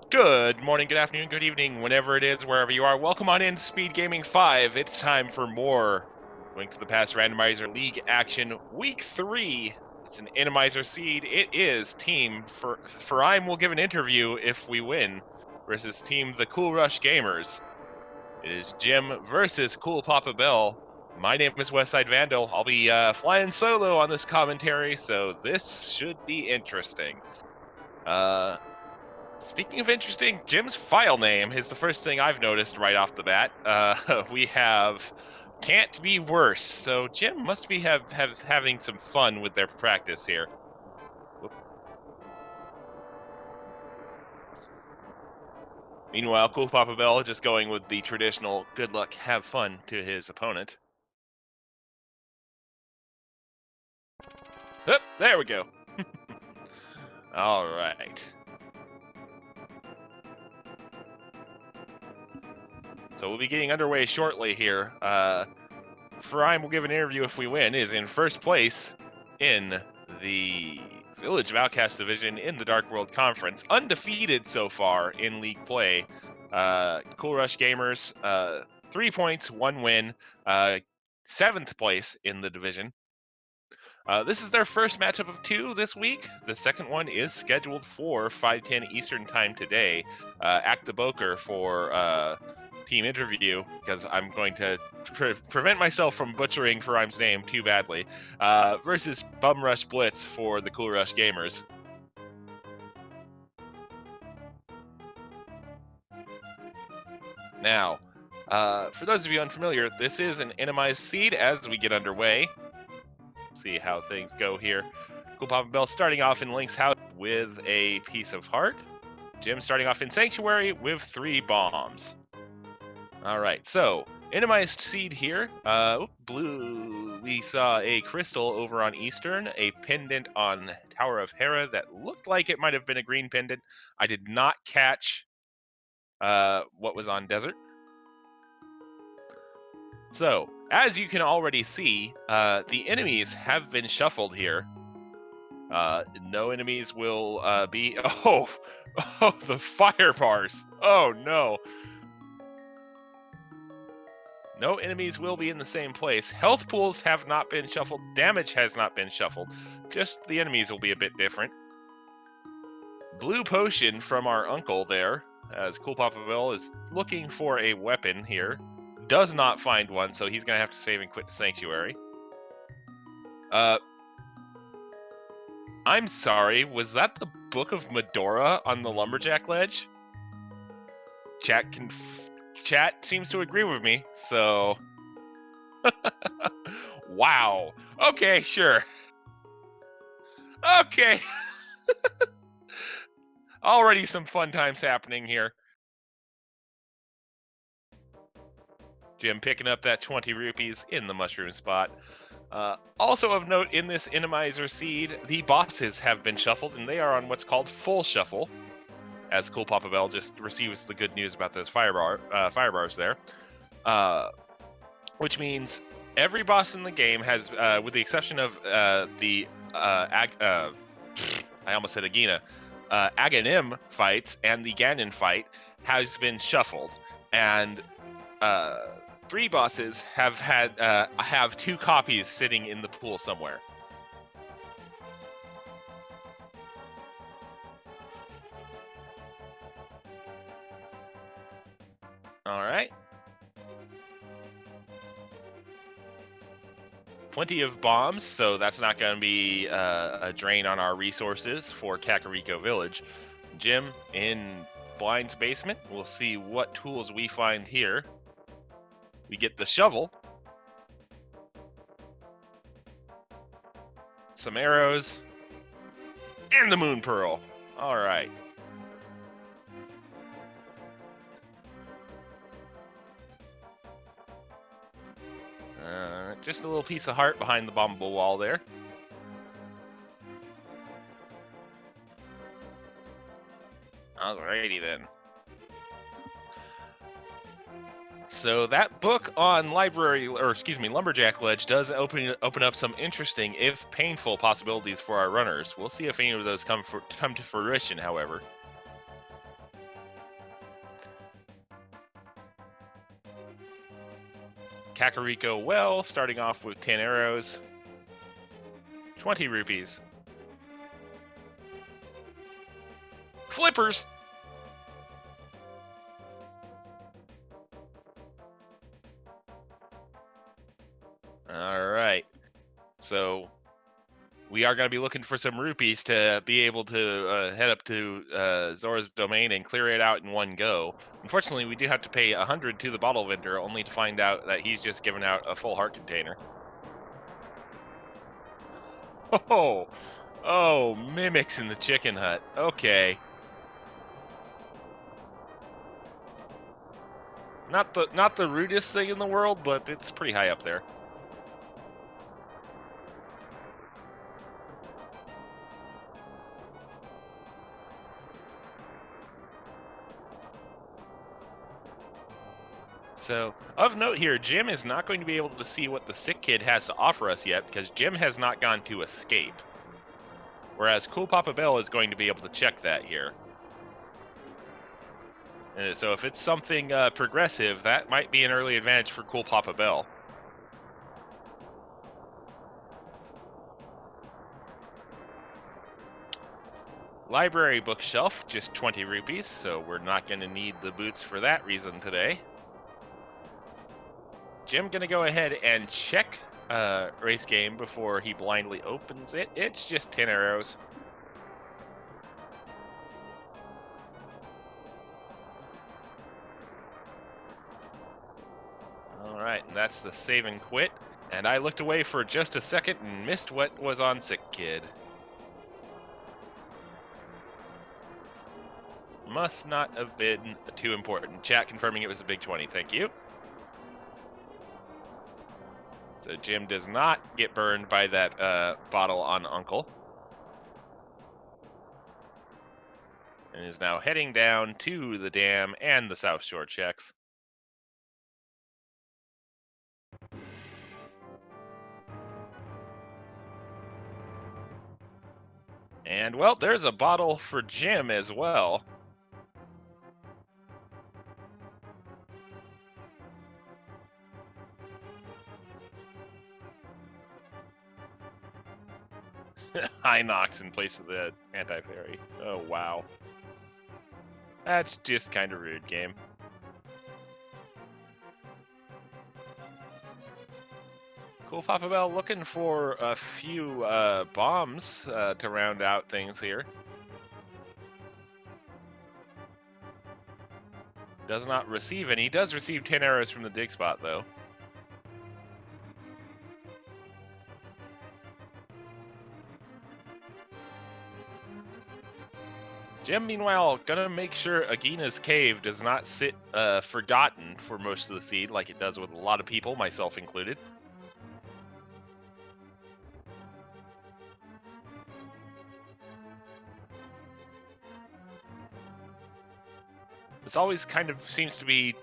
Good morning, good afternoon, good evening, whenever it is, wherever you are. Welcome on in to SpeedGaming 5. It's time for more Link to the Past Randomizer League action. Week 3. It's an Randomizer seed. It is Team Farime will give an interview if we win versus Team the Cool Rush Gamers. It is Jim versus Cool Papa Bell. My name is Westside Vandal. I'll be flying solo on this commentary, so this should be interesting. Speaking of interesting, Jim's file name is the first thing I've noticed right off the bat. We have can't be worse. So Jim must be having some fun with their practice here. Whoop. Meanwhile, Cool Papa Bell just going with the traditional good luck, have fun to his opponent. Oh, there we go. All right. So we'll be getting underway shortly here. Farime will give an interview if we win, is in first place in the Village of Outcast division in the Dark World Conference. Undefeated so far in league play. Cool Rush Gamers, 3 points, 1 win, 7th place in the division. This is their first matchup of 2 this week. The second one is scheduled for 5:10 Eastern Time today. Act the Boker for team interview, because I'm going to prevent myself from butchering Farime's name too badly, versus Bum Rush Blitz for the Cool Rush Gamers. Now, for those of you unfamiliar, this is an Randomized seed as we get underway. See how things go here. Cool Papa Bell starting off in Link's house with a piece of heart. Jim starting off in Sanctuary with 3 bombs. All right, so Randomized seed here. Blue, we saw a crystal over on Eastern, a pendant on Tower of Hera that looked like it might have been a green pendant. I did not catch what was on Desert. So, as you can already see, the enemies have been shuffled here. No enemies will be... Oh, the fire bars. Oh, no. No enemies will be in the same place. Health pools have not been shuffled. Damage has not been shuffled. Just the enemies will be a bit different. Blue potion from our uncle there, as Cool Papa Bell is looking for a weapon here. Does not find one, so he's going to have to save and quit the Sanctuary. I'm sorry, was that the Book of Medora on the Lumberjack Ledge? Chat seems to agree with me, so... Wow. Okay, sure. Okay. Already some fun times happening here. Jim picking up that 20 rupees in the mushroom spot. Also of note, in this Randomizer seed, the bosses have been shuffled, and they are on what's called full shuffle, as Cool Papa Bell just receives the good news about those fire bars there. Which means every boss in the game has, with the exception of I almost said Agina, Aghanim fights and the Ganon fight has been shuffled, and 3 bosses have 2 copies sitting in the pool somewhere. All right. Plenty of bombs, so that's not going to be a drain on our resources for Kakariko Village. Jim in Blind's basement. We'll see what tools we find here. We get the shovel, some arrows, and the moon pearl. All right. Just a little piece of heart behind the bombable wall there. Alrighty then. So that book on Lumberjack Ledge does open up some interesting, if painful, possibilities for our runners. We'll see if any of those come to fruition, however. Kakariko well, starting off with 10 arrows. 20 rupees. Flippers! Alright. So, we are going to be looking for some rupees to be able to head up to Zora's domain and clear it out in one go. Unfortunately, we do have to pay 100 to the bottle vendor, only to find out that he's just given out a full heart container. Oh, mimics in the chicken hut. Okay. Not the rudest thing in the world, but it's pretty high up there. So, of note here, Jim is not going to be able to see what the sick kid has to offer us yet, because Jim has not gone to escape. Whereas Cool Papa Bell is going to be able to check that here. And so if it's something progressive, that might be an early advantage for Cool Papa Bell. Library bookshelf, just 20 rupees, so we're not going to need the boots for that reason today. Jim going to go ahead and check race game before he blindly opens it. It's just 10 arrows. Alright, and that's the save and quit. And I looked away for just a second and missed what was on Sick Kid. Must not have been too important. Chat confirming it was a big 20, thank you. So Jim does not get burned by that bottle on Uncle. And is now heading down to the dam and the South Shore checks. And, well, there's a bottle for Jim as well. High Nox in place of the anti-fairy. Oh, wow. That's just kind of rude, game. Cool Papa Bell looking for a few bombs to round out things here. Does not receive any. He does receive 10 arrows from the dig spot, though. Jim, meanwhile, gonna make sure Agina's cave does not sit forgotten for most of the seed, like it does with a lot of people, myself included. This always kind of seems to be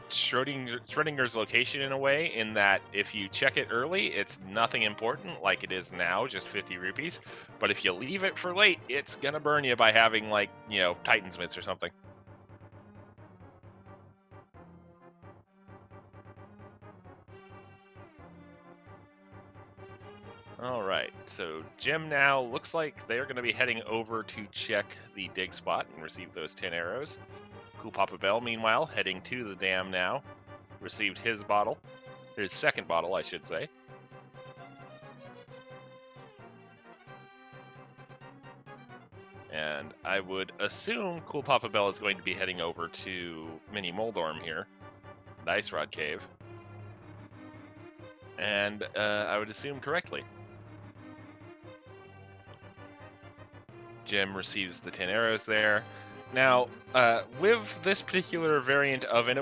Schrodinger's location in a way, in that if you check it early, it's nothing important like it is now, just 50 rupees. But if you leave it for late, it's gonna burn you by having, like, you know, Titansmiths or something. Alright, so Jim now looks like they're going to be heading over to check the dig spot and receive those 10 arrows. Cool Papa Bell, meanwhile, heading to the dam now. Received his bottle. His second bottle, I should say. And I would assume Cool Papa Bell is going to be heading over to Mini Moldorm here. The Ice Rod Cave. And I would assume correctly. Jim receives the 10 arrows there. Now, with this particular variant of an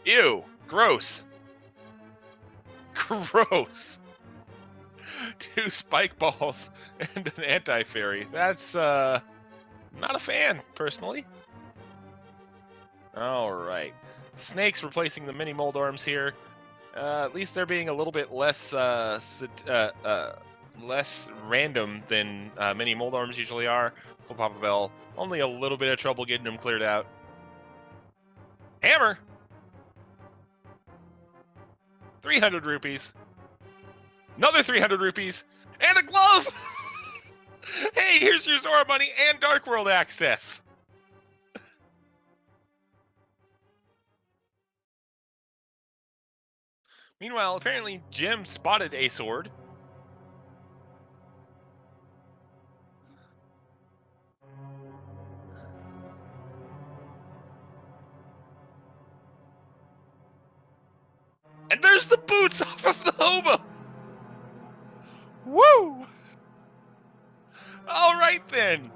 ew, gross, gross. 2 spike balls and an anti-fairy. That's not a fan, personally. All right, snakes replacing the mini Moldorms here. At least they're being a little bit less less random than mini Moldorms usually are. Cool Papa Bell, only a little bit of trouble getting them cleared out. Hammer! 300 rupees. Another 300 rupees. And a glove! Hey, here's your Zora money and Dark World access. Meanwhile, apparently Jim spotted a sword. And there's the boots off of the hobo! Woo! All right then.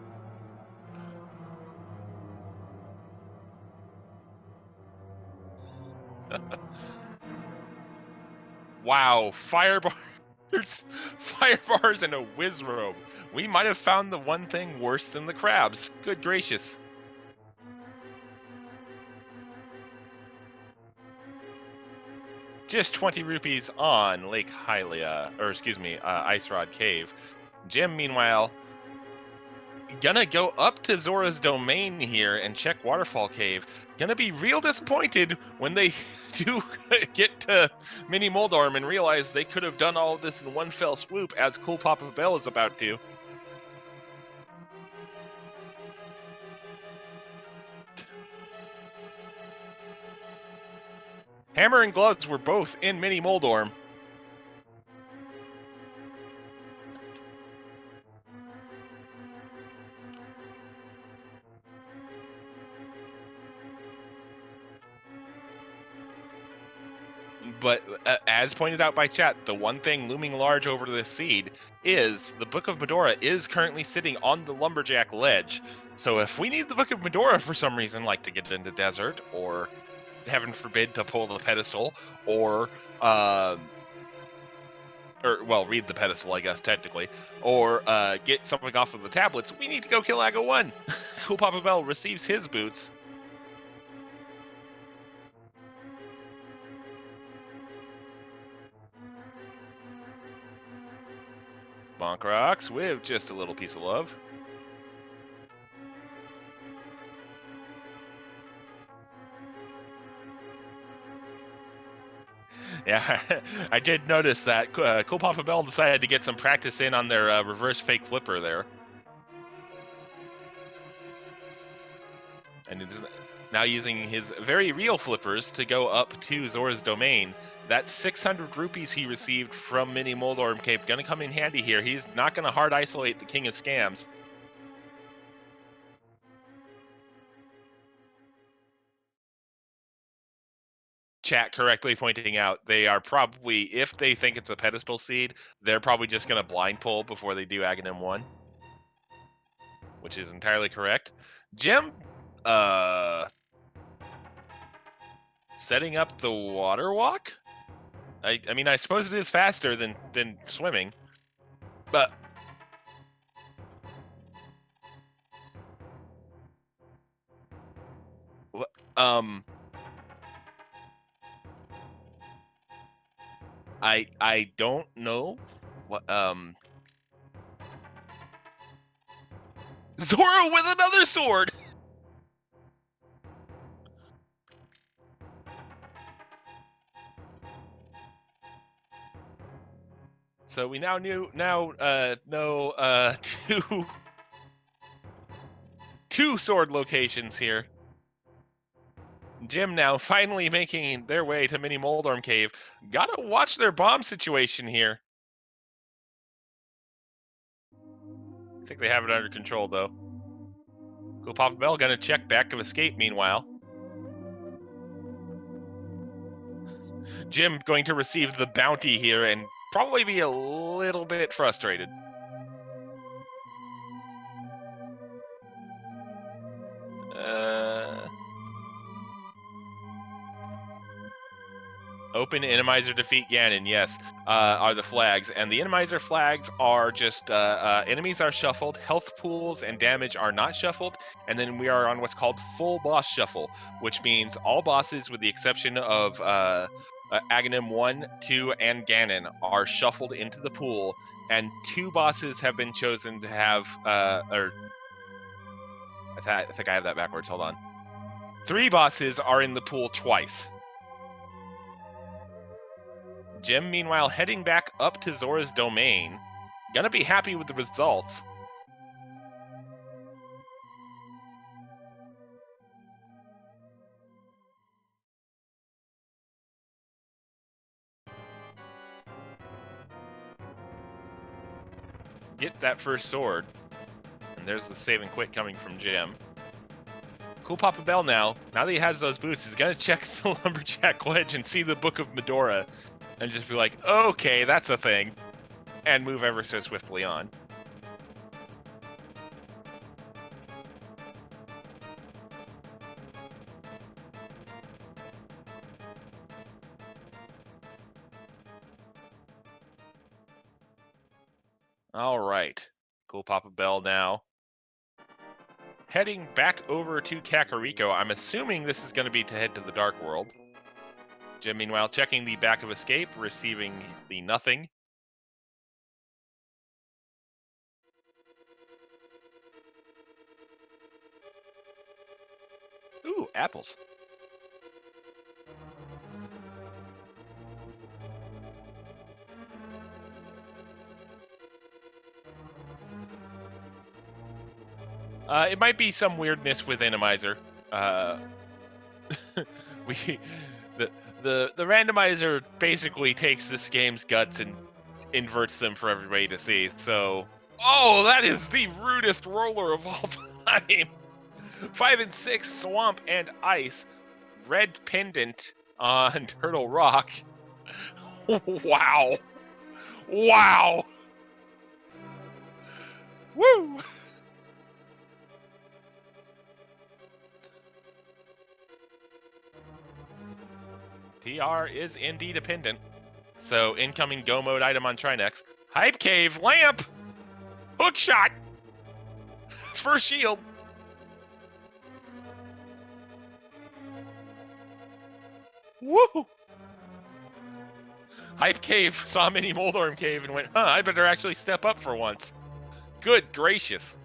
Wow, fire bars and a whiz robe. We might have found the one thing worse than the crabs. Good gracious. Just 20 rupees on Lake Hylia, or excuse me, Ice Rod Cave. Jim, meanwhile, gonna go up to Zora's domain here and check Waterfall Cave. Gonna be real disappointed when they do get to Mini Moldorm and realize they could have done all of this in one fell swoop, as Cool Papa Bell is about to. Hammer and Gloves were both in Mini Moldorm. But as pointed out by chat, the one thing looming large over this seed is the Book of Medora is currently sitting on the Lumberjack ledge. So if we need the Book of Medora for some reason, like to get into desert, or heaven forbid to pull the pedestal, or read the pedestal, I guess, technically, or get something off of the tablets, we need to go kill Aga 1. Cool Papa Bell receives his boots. Bonk rocks with just a little piece of love. Yeah, I did notice that. Cool Papa Bell decided to get some practice in on their reverse fake flipper there. And it is now using his very real flippers to go up to Zora's domain. That 600 rupees he received from Mini Moldorm Cape gonna come in handy here. He's not gonna hard isolate the king of scams. Chat correctly pointing out they are probably, if they think it's a pedestal seed, they're probably just gonna blind pull before they do Aghanim 1. Which is entirely correct. Jim, setting up the water walk? I mean, I suppose it is faster than swimming, but I don't know what Zora with another sword. So we now know two sword locations here. Jim now finally making their way to Mini Moldorm Cave. Gotta watch their bomb situation here. I think they have it under control though. Cool Papa Bell gonna check back of escape meanwhile. Jim going to receive the bounty here and probably be a little bit frustrated. Open Enemizer defeat Ganon, yes, are the flags. And the Enemizer flags are just enemies are shuffled, health pools and damage are not shuffled, and then we are on what's called full boss shuffle, which means all bosses with the exception of Aghanim 1, 2, and Ganon are shuffled into the pool, and 2 bosses have been chosen to have, I think I have that backwards, hold on. 3 bosses are in the pool twice. Jim, meanwhile, heading back up to Zora's domain. Gonna be happy with the results. Get that first sword. And there's the save and quit coming from Jim. Cool Papa Bell now that he has those boots, is gonna check the Lumberjack Ledge and see the Book of Medora and just be like, okay, that's a thing, and move ever so swiftly on. All right, Cool Papa Bell now. Heading back over to Kakariko. I'm assuming this is going to be to head to the Dark World. Jim, meanwhile, checking the back of escape, receiving the nothing. Ooh, apples. It might be some weirdness with Randomizer. The randomizer basically takes this game's guts and inverts them for everybody to see. So, oh, that is the rudest roller of all time. 5 and 6, Swamp and Ice. Red Pendant on Turtle Rock. Wow. Wow. Woo. TR is indeed a pendant. So, incoming go mode item on Trinex. Hype Cave, Lamp, Hook Shot, for shield. Woo! Hype Cave saw Mini Moldorm Cave and went, I better actually step up for once. Good gracious.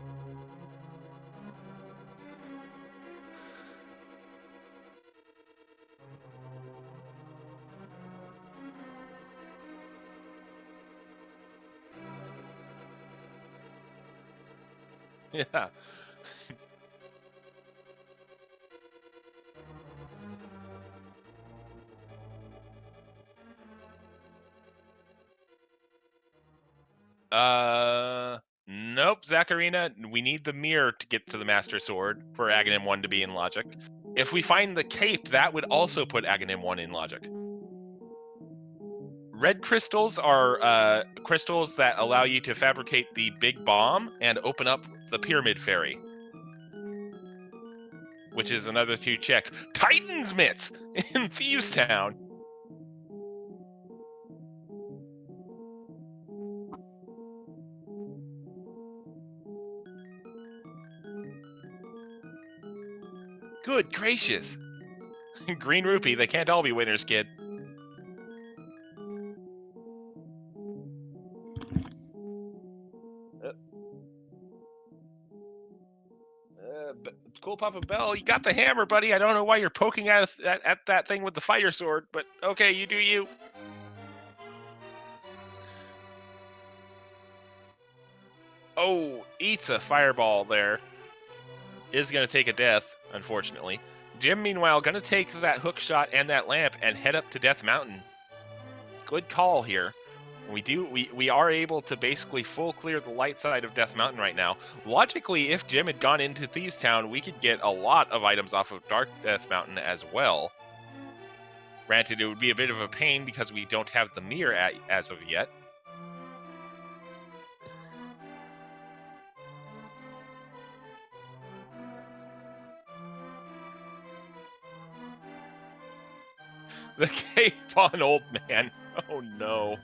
Yeah. Nope, Zacharina, we need the mirror to get to the Master Sword for Aghanim 1 to be in logic. If we find the cape, that would also put Aghanim 1 in logic. Red crystals are crystals that allow you to fabricate the big bomb and open up the Pyramid Fairy, which is another 2 checks. Titan's Mitts in Thieves Town. Good gracious. Green Rupee, they can't all be winners, kid. Cool Papa Bell, you got the hammer, buddy. I don't know why you're poking at that thing with the fire sword, but okay, you do you. Oh, eats a fireball there. Is going to take a death, unfortunately. Jim, meanwhile, going to take that hook shot and that lamp and head up to Death Mountain. Good call here. We are able to basically full clear the light side of Death Mountain right now. Logically, if Jim had gone into Thieves Town, we could get a lot of items off of Dark Death Mountain as well. Granted, it would be a bit of a pain because we don't have the mirror as of yet. The cape on Old Man. Oh no.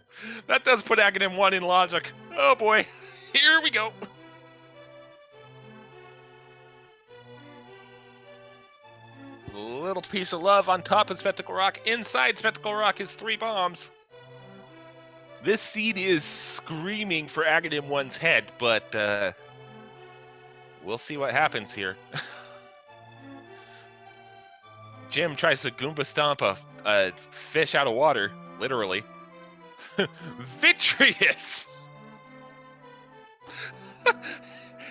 That does put Aghanim 1 in logic. Oh boy. Here we go. Little piece of love on top of Spectacle Rock. Inside Spectacle Rock is 3 bombs. This seed is screaming for Aghanim 1's head, but we'll see what happens here. Jim tries to Goomba Stomp a fish out of water, literally. Vitreous!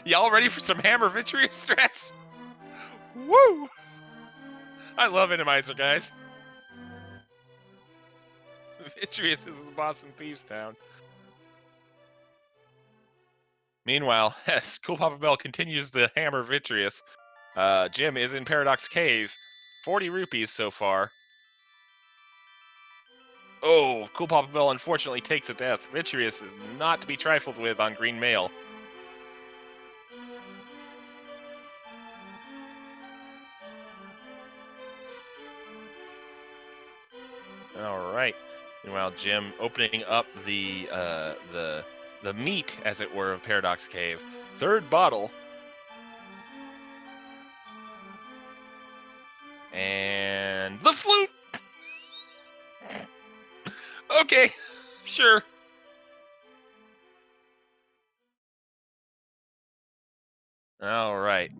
Y'all ready for some hammer Vitreous strats? Woo! I love Randomizer, guys. Vitreous is the boss in Thieves Town. Meanwhile, as coolpapabell continues the hammer Vitreous, Jim is in Paradox Cave. 40 rupees so far. Oh, coolpapabell unfortunately takes a death. Vitreous is not to be trifled with on green mail. All right. Meanwhile, Jim opening up the meat, as it were, of Paradox Cave. Third bottle. And the flute! Okay, sure. All right.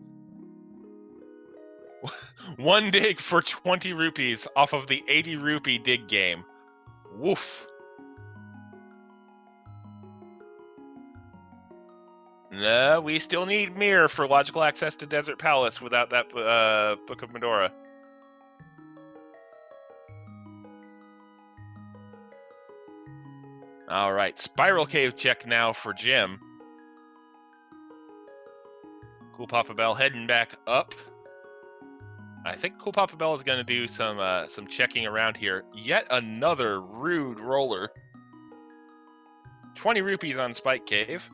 One dig for 20 rupees off of the 80 rupee dig game. Woof. No, we still need Mirror for logical access to Desert Palace without that Book of Medora. All right, Spiral Cave check now for Jim. coolpapabell heading back up. I think coolpapabell is going to do some checking around here. Yet another rude roller. 20 rupees on Spike Cave.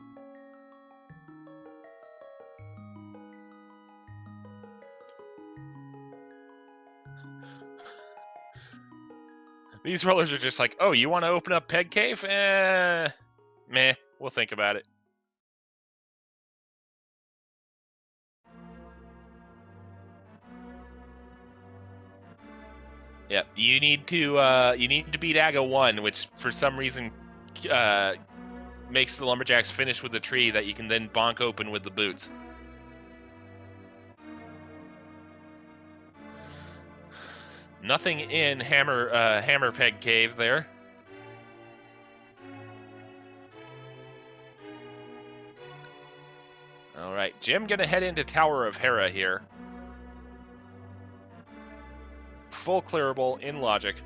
These rollers are just like, oh, you want to open up Peg Cave? Meh, we'll think about it. Yep, you need to beat Aga 1, which for some reason makes the lumberjacks finish with the tree that you can then bonk open with the boots. Nothing in Hammer Peg Cave there. All right, Jim gonna head into Tower of Hera here. Full clearable in logic.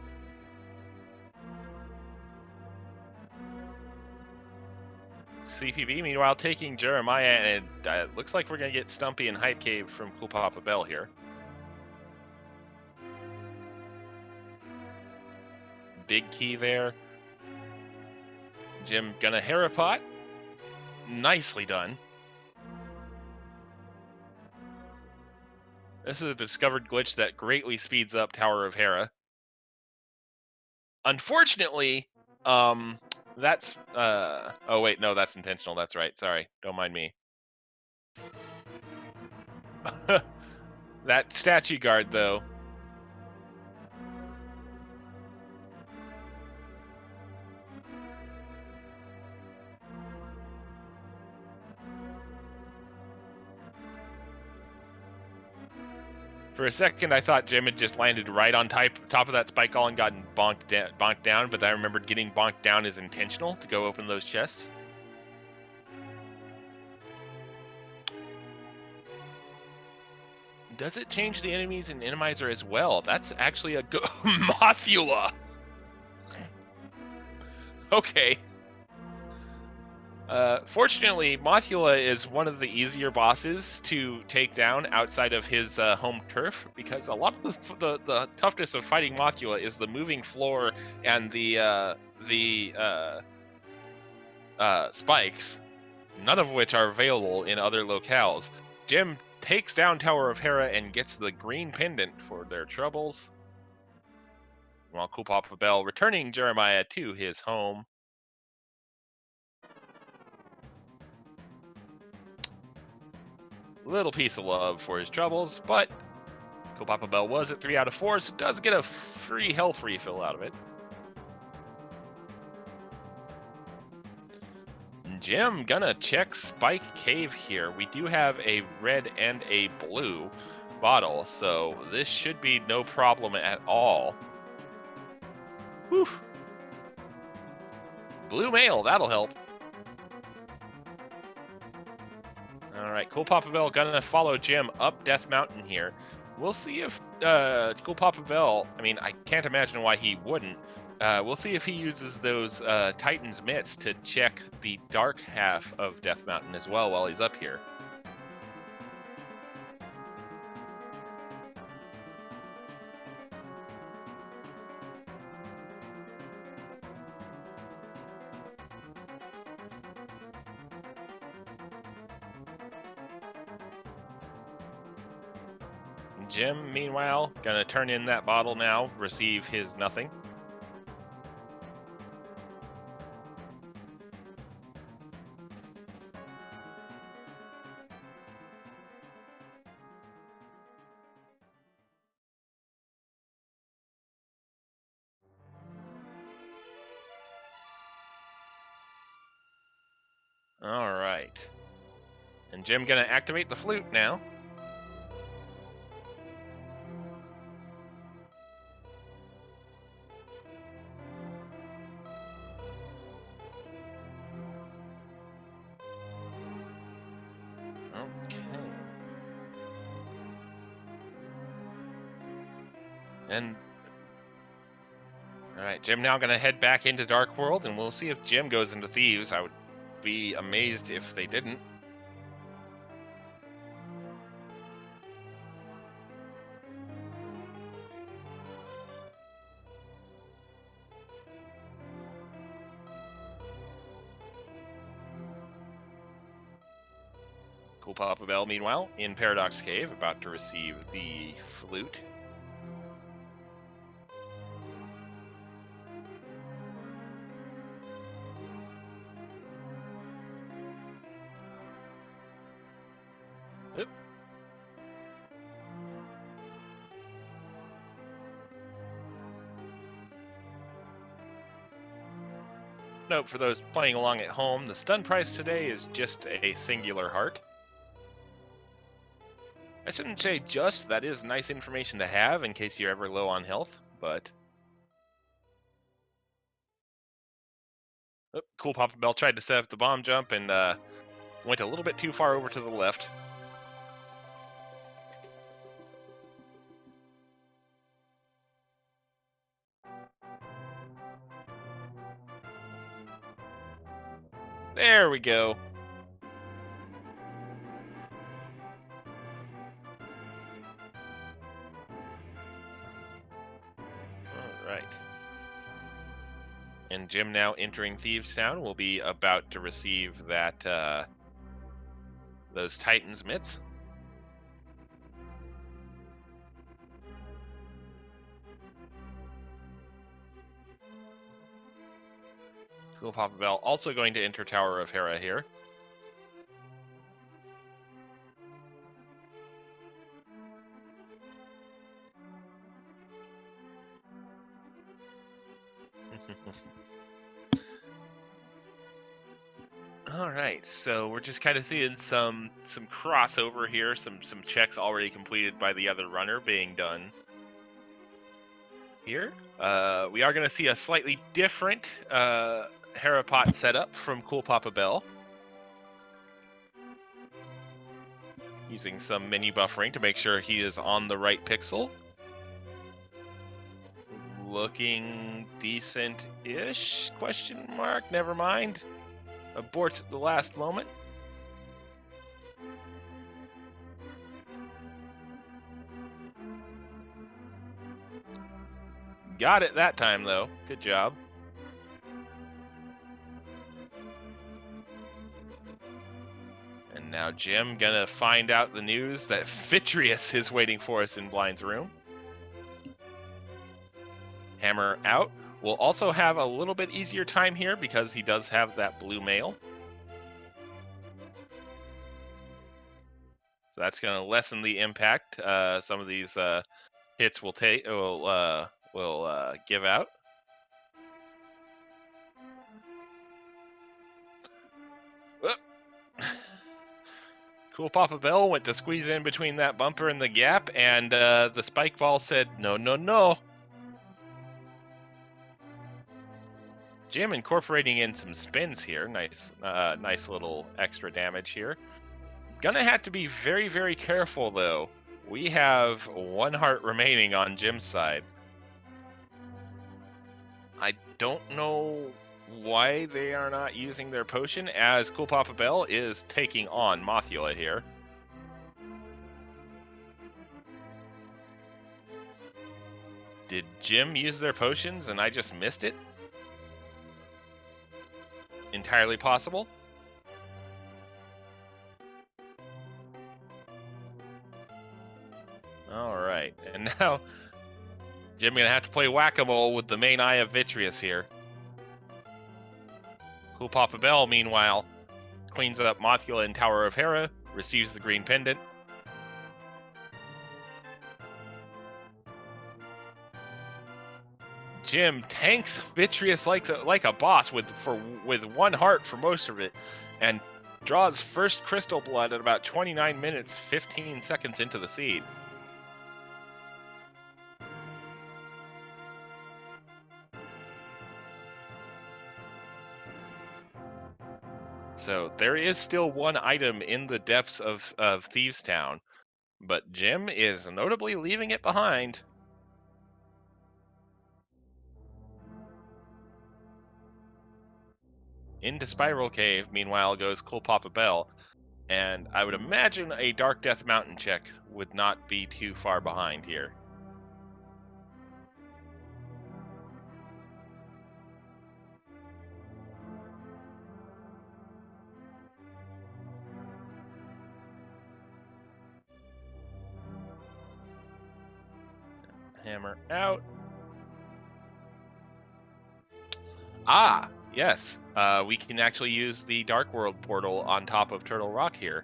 CPV, meanwhile, taking Jeremiah, and it looks like we're going to get Stumpy and Hype Cave from coolpapabell here. Big key there. Jim gonna Herapot. Nicely done. This is a discovered glitch that greatly speeds up Tower of Hera. Unfortunately, that's oh wait, no, that's intentional. That's right. Sorry, don't mind me. That statue guard, though. For a second, I thought Jim had just landed right on top of that spike ball and gotten bonked down, but I remembered getting bonked down is intentional to go open those chests. Does it change the enemies in Randomizer as well? That's actually a good Mothula. Okay. Fortunately, Mothula is one of the easier bosses to take down outside of his home turf, because a lot of the toughness of fighting Mothula is the moving floor and the spikes, none of which are available in other locales. Jim takes down Tower of Hera and gets the green pendant for their troubles, while coolpapabell returning Jeremiah to his home. Little piece of love for his troubles, but coolpapabell was at 3 out of 4, so does get a free health refill out of it. Jim gonna check Spike Cave here. We do have a red and a blue bottle, so this should be no problem at all. Whew. Blue mail, that'll help. All right, Cool Papa Bell gonna follow Jim up Death Mountain here. We'll see if Cool Papa Bell, I mean, I can't imagine why he wouldn't. We'll see if he uses those Titan's mitts to check the dark half of Death Mountain as well while he's up here. Jim, meanwhile, gonna turn in that bottle now, receive his nothing. All right. And Jim gonna activate the flute now. And all right, Jim now going to head back into Dark World, and we'll see if Jim goes into Thieves. I would be amazed if they didn't. Cool Papa Bell, meanwhile, in Paradox Cave, about to receive the flute. Oop. Note for those playing along at home, the stun price today is just a singular heart. I shouldn't say just, that is nice information to have in case you're ever low on health, but... Oh, Cool Papa Bell tried to set up the bomb jump and went a little bit too far over to the left. There we go. All right. And Jim now entering Thieves Town will be about to receive that those Titans mitts. Cool Papa Bell also going to enter Tower of Hera here. All right, so we're just kind of seeing some crossover here, some checks already completed by the other runner being done here. We are going to see a slightly different Herapot setup from Cool Papa Bell, using some menu buffering to make sure he is on the right pixel. Looking decent-ish? Question mark. Never mind. Aborts at the last moment. Got it that time, though. Good job. And now Jim gonna find out the news that Phitrius is waiting for us in Blind's room. Hammer out. We'll also have a little bit easier time here because he does have that blue mail. So that's going to lessen the impact some of these hits will give out. Cool Papa Bell went to squeeze in between that bumper and the gap, and the spike ball said, no, no, no. Jim incorporating in some spins here. Nice, nice little extra damage here. Gonna have to be very, very careful though. We have 1 heart remaining on Jim's side. I don't know why they are not using their potion, as Cool Papa Bell is taking on Mothula here. Did Jim use their potions and I just missed it? Entirely possible. Alright, and now Jim gonna have to play whack-a-mole with the main Eye of Vitreous here. Cool Papa Bell, meanwhile, cleans up Mothula and Tower of Hera, receives the green pendant. Jim tanks Vitreous like a boss with 1 heart for most of it, and draws first crystal blood at about 29 minutes 15 seconds into the seed. So there is still 1 item in the depths of Thieves Town, but Jim is notably leaving it behind. Into Spiral Cave, meanwhile, goes Cool Papa Bell, and I would imagine a Dark Death Mountain check would not be too far behind here. Hammer out. Ah, yes. We can actually use the Dark World portal on top of Turtle Rock here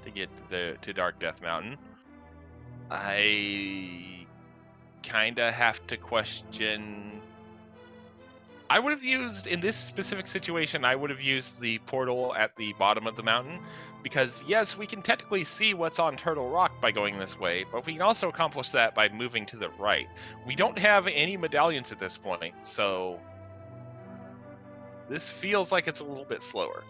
to get to Dark Death Mountain. I kinda have to question. I would have used, in this specific situation, I would have used the portal at the bottom of the mountain, because yes, we can technically see what's on Turtle Rock by going this way, but we can also accomplish that by moving to the right. We don't have any medallions at this point, so this feels like it's a little bit slower.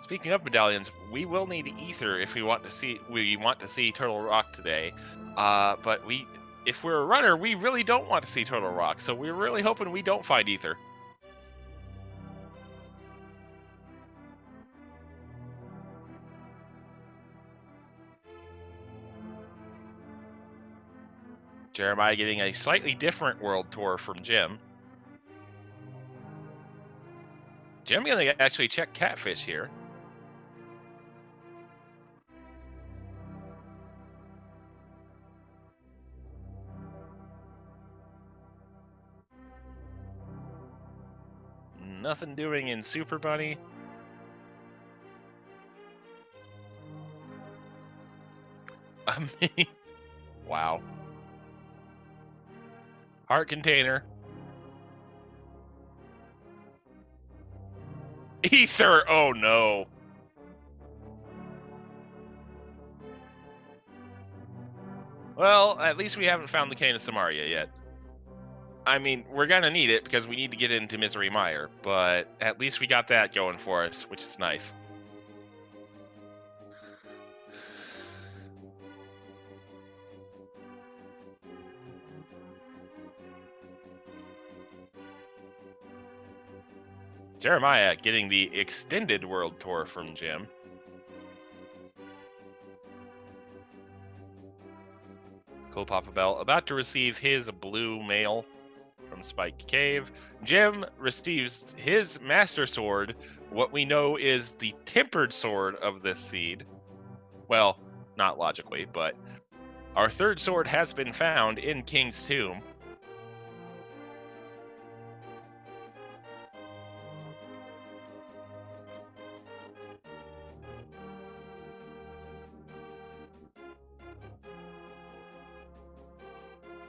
Speaking of medallions, we will need ether if we want to see Turtle Rock today, but if we're a runner, we really don't want to see Turtle Rock, so we're really hoping we don't find ether. Jeremiah getting a slightly different world tour from Jim. Jim gonna actually check Catfish here. Nothing doing in Super Bunny. I mean, wow. Heart container. Ether! Oh no. Well, at least we haven't found the Cane of Samaria yet. I mean, we're gonna need it because we need to get into Misery Mire, but at least we got that going for us, which is nice. Jeremiah getting the extended world tour from Jim. Cool Papa Bell about to receive his blue mail from Spike Cave. Jim receives his Master Sword, what we know is the tempered sword of this seed. Well, not logically, but our 3rd sword has been found in King's Tomb.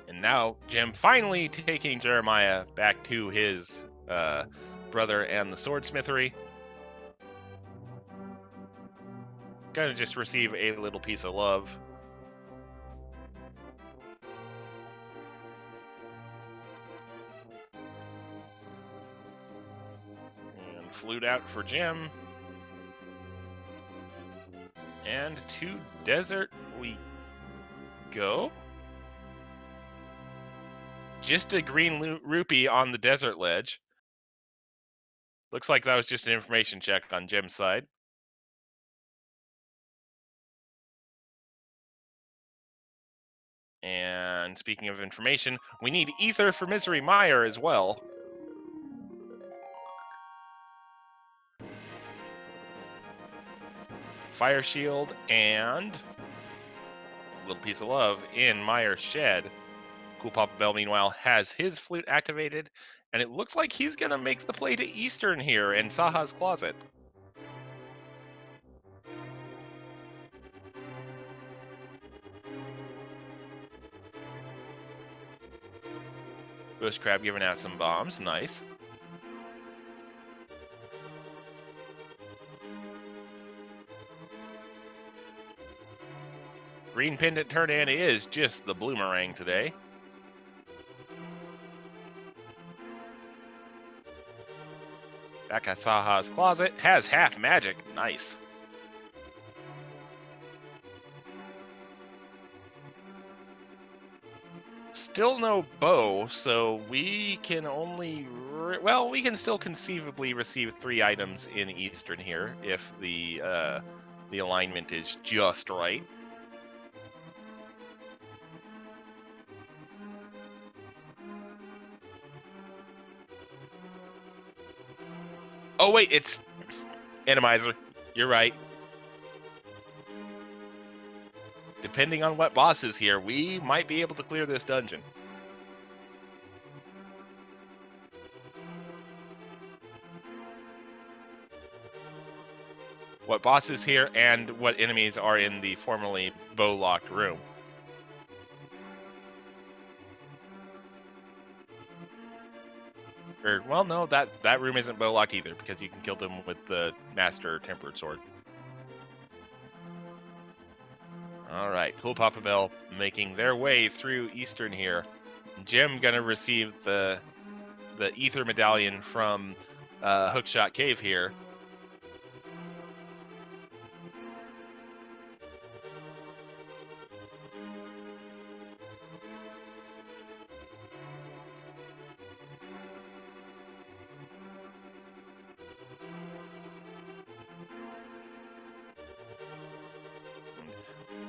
And now Jim finally taking Jeremiah back to his brother and the swordsmithery. Gonna just receive a little piece of love. loadout for Jim. And to desert we go. Just a green rupee on the desert ledge. Looks like that was just an information check on Jim's side. And speaking of information, we need ether for Misery Mire as well. Fire shield and a little piece of love in Mire's shed. Cool Papa Bell, meanwhile, has his flute activated, and it looks like he's gonna make the play to Eastern here in Saha's closet. Bush Crab giving out some bombs, nice. Green Pendant turn-in is just the Bloomerang today. Back at Saha's closet, has half magic, nice. Still no bow, so we can only, well, we can still conceivably receive 3 items in Eastern here if the alignment is just right. Oh wait, it's Randomizer. You're right. Depending on what boss is here, we might be able to clear this dungeon. What boss is here and what enemies are in the formerly bow-locked room. Or, well, no, that room isn't bow-locked either, because you can kill them with the Master Tempered Sword. Alright, Cool Papa Bell making their way through Eastern here. Jim gonna receive the Ether Medallion from Hookshot Cave here.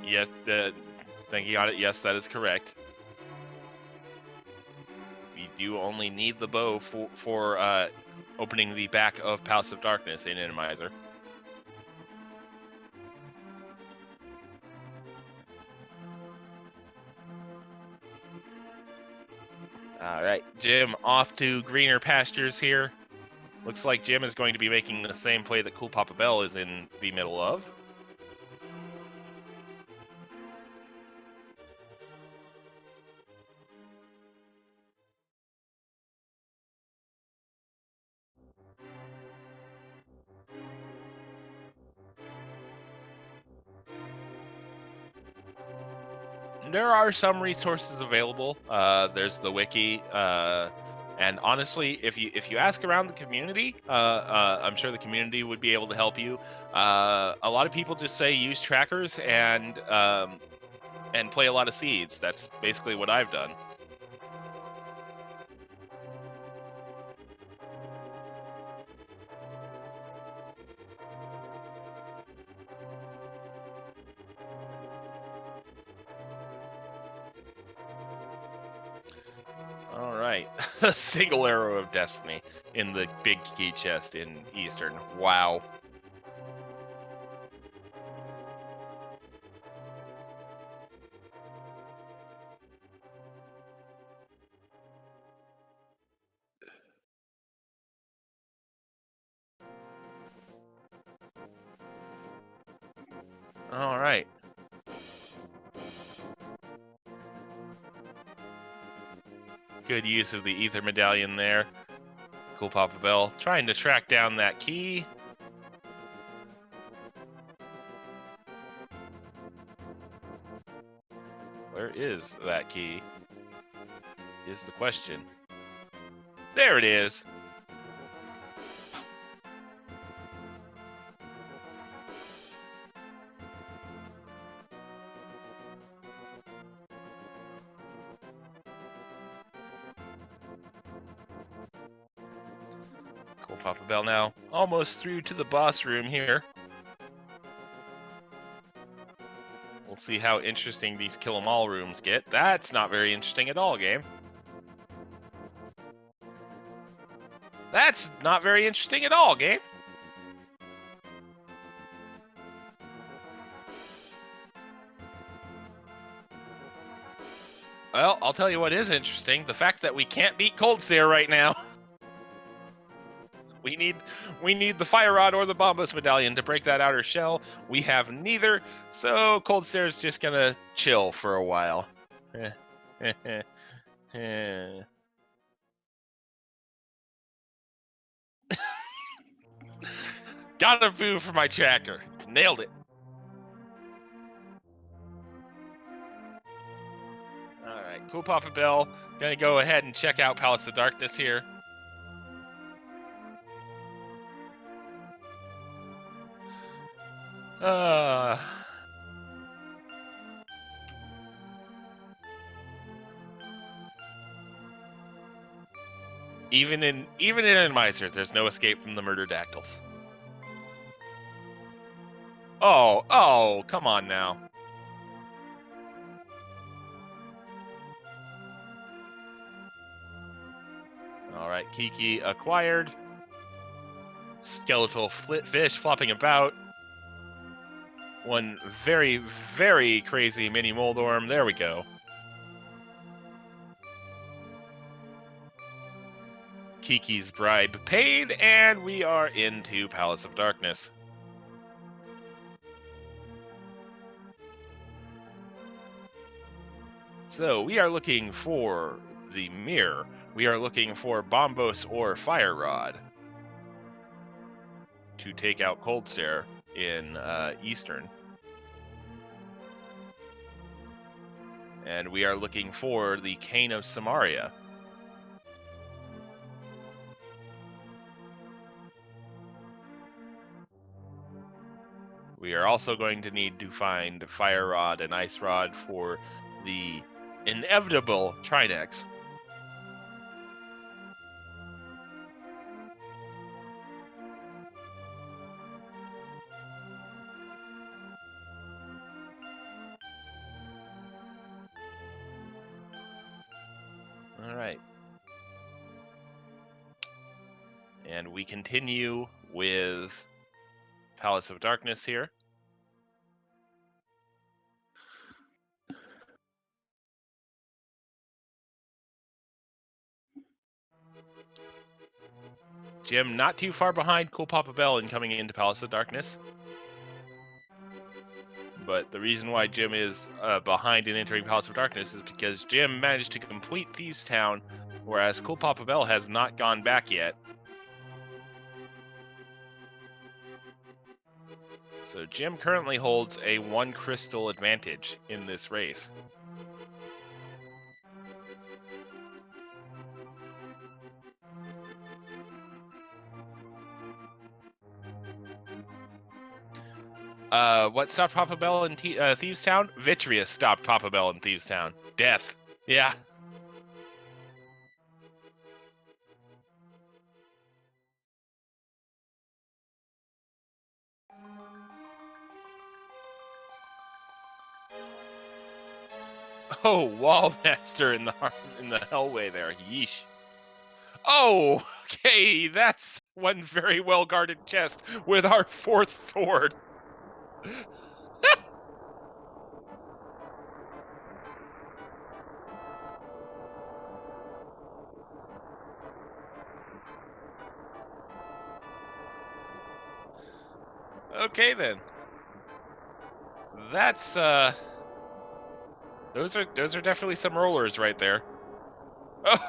Yes, thinking on it, yes, that is correct. We do only need the bow for opening the back of Palace of Darkness in Randomizer. Alright, Jim off to greener pastures here. Looks like Jim is going to be making the same play that Cool Papa Bell is in the middle of. There are some resources available. There's the wiki, and honestly, if you ask around the community, I'm sure the community would be able to help you. A lot of people just say use trackers and play a lot of seeds. That's basically what I've done. All right, a single arrow of destiny in the big key chest in Eastern. Wow. All right. Good use of the Ether Medallion there. Cool Papa Bell trying to track down that key. Where is that key? Is the question. There it is. Cool Papa Bell now. Almost through to the boss room here. We'll see how interesting these kill 'em all rooms get. That's not very interesting at all, game. That's not very interesting at all, game. Well, I'll tell you what is interesting. The fact that we can't beat Cold Stare right now. We need the Fire Rod or the Bombos Medallion to break that outer shell. We have neither, so Cold Stare is just gonna chill for a while. Got a boo for my tracker. Nailed it. All right, Cool Papa Bell. Gonna go ahead and check out Palace of Darkness here. Even in Randomizer, there's no escape from the Murderdactyls. Oh, come on now. All right, Kiki acquired. Skeletal fish flopping about. One very, very crazy mini Moldorm. There we go. Kiki's bribe paid, and we are into Palace of Darkness. So we are looking for the mirror. We are looking for Bombos or Fire Rod to take out Cold Stare in Eastern. And we are looking for the Cane of Samaria. We are also going to need to find Fire Rod and Ice Rod for the inevitable Trinex. All right. And we continue with Palace of Darkness here. Jim not too far behind Cool Papa Bell in coming into Palace of Darkness. But the reason why Jim is behind in entering Palace of Darkness is because Jim managed to complete Thieves Town, whereas Cool Papa Bell has not gone back yet. So Jim currently holds a 1 crystal advantage in this race. What stopped Papa Bell in Thieves Town? Vitreous stopped Papa Bell in Thieves Town. Death. Yeah. Oh, Wallmaster in the hellway there. Yeesh. Oh, okay, that's one very well guarded chest with our 4th sword. Okay then. That's those are definitely some rollers right there.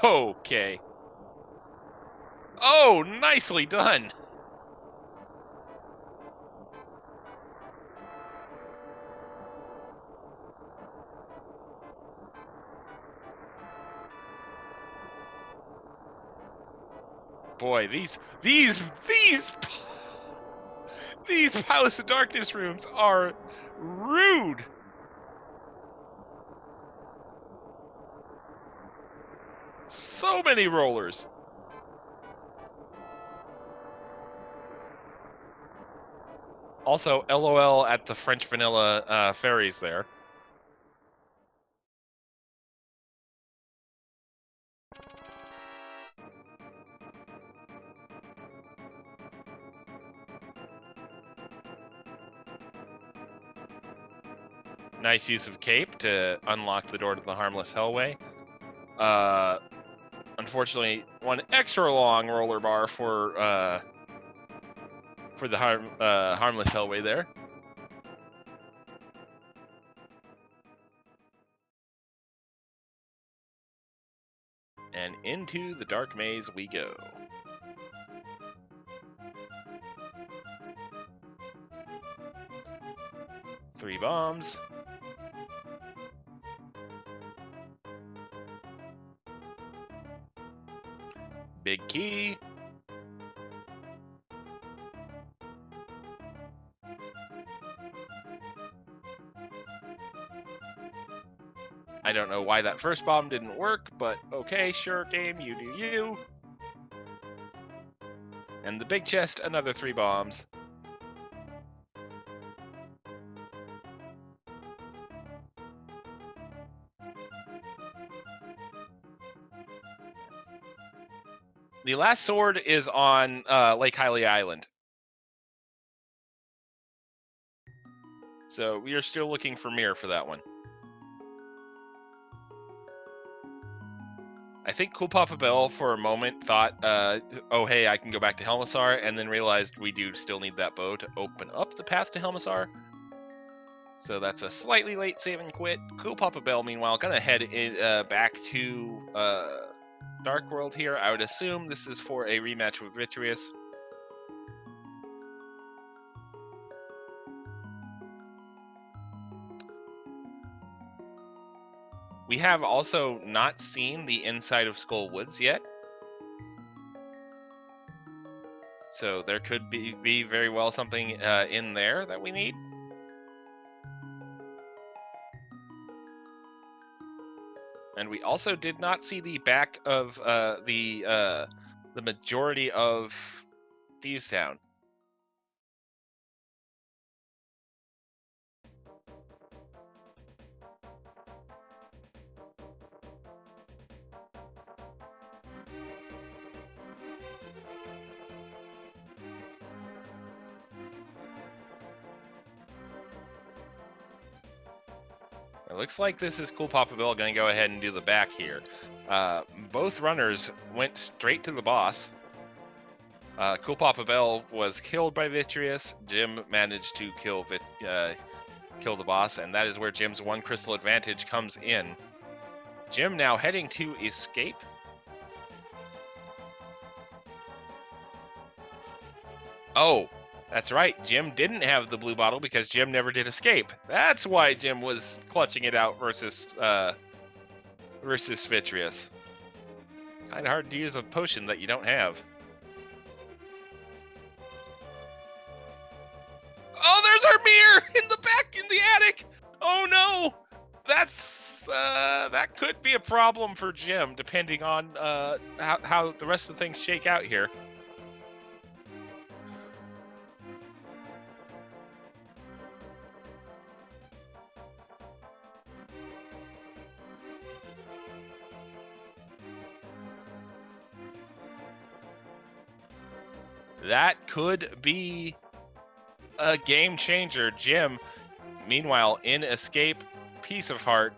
Okay. Oh, nicely done. Boy, these Palace of Darkness rooms are rude. So many rollers. Also, LOL at the French vanilla fairies there. Nice use of cape to unlock the door to the harmless hellway. Unfortunately, one extra long roller bar for the harmless hellway there. And into the dark maze we go. Three bombs. Big key. I don't know why that first bomb didn't work, but okay, sure, game, you do you. And the big chest, another 3 bombs. The last sword is on Lake Hylia Island. So we are still looking for Mir for that one. I think Cool Papa Bell for a moment thought, oh hey, I can go back to Helmisar, and then realized we do still need that bow to open up the path to Helmisar. So that's a slightly late save and quit. Cool Papa Bell, meanwhile, gonna head in, back to Dark World here. I would assume this is for a rematch with Vitreous. We have also not seen the inside of Skull Woods yet. So there could be very well something in there that we need. And we also did not see the back of the majority of Thieves Town. It looks like this is Cool Papa Bell going to go ahead and do the back here. Both runners went straight to the boss. Cool Papa Bell was killed by Vitreous. Jim managed to kill the boss, and that is where Jim's 1 crystal advantage comes in. Jim now heading to escape. Oh, that's right. Jim didn't have the blue bottle because Jim never did escape. That's why Jim was clutching it out versus Vitreous. Kind of hard to use a potion that you don't have. Oh, there's our mirror in the back in the attic. Oh no, that could be a problem for Jim, depending on how the rest of the things shake out here. That could be a game changer. Jim, meanwhile, in escape, piece of heart.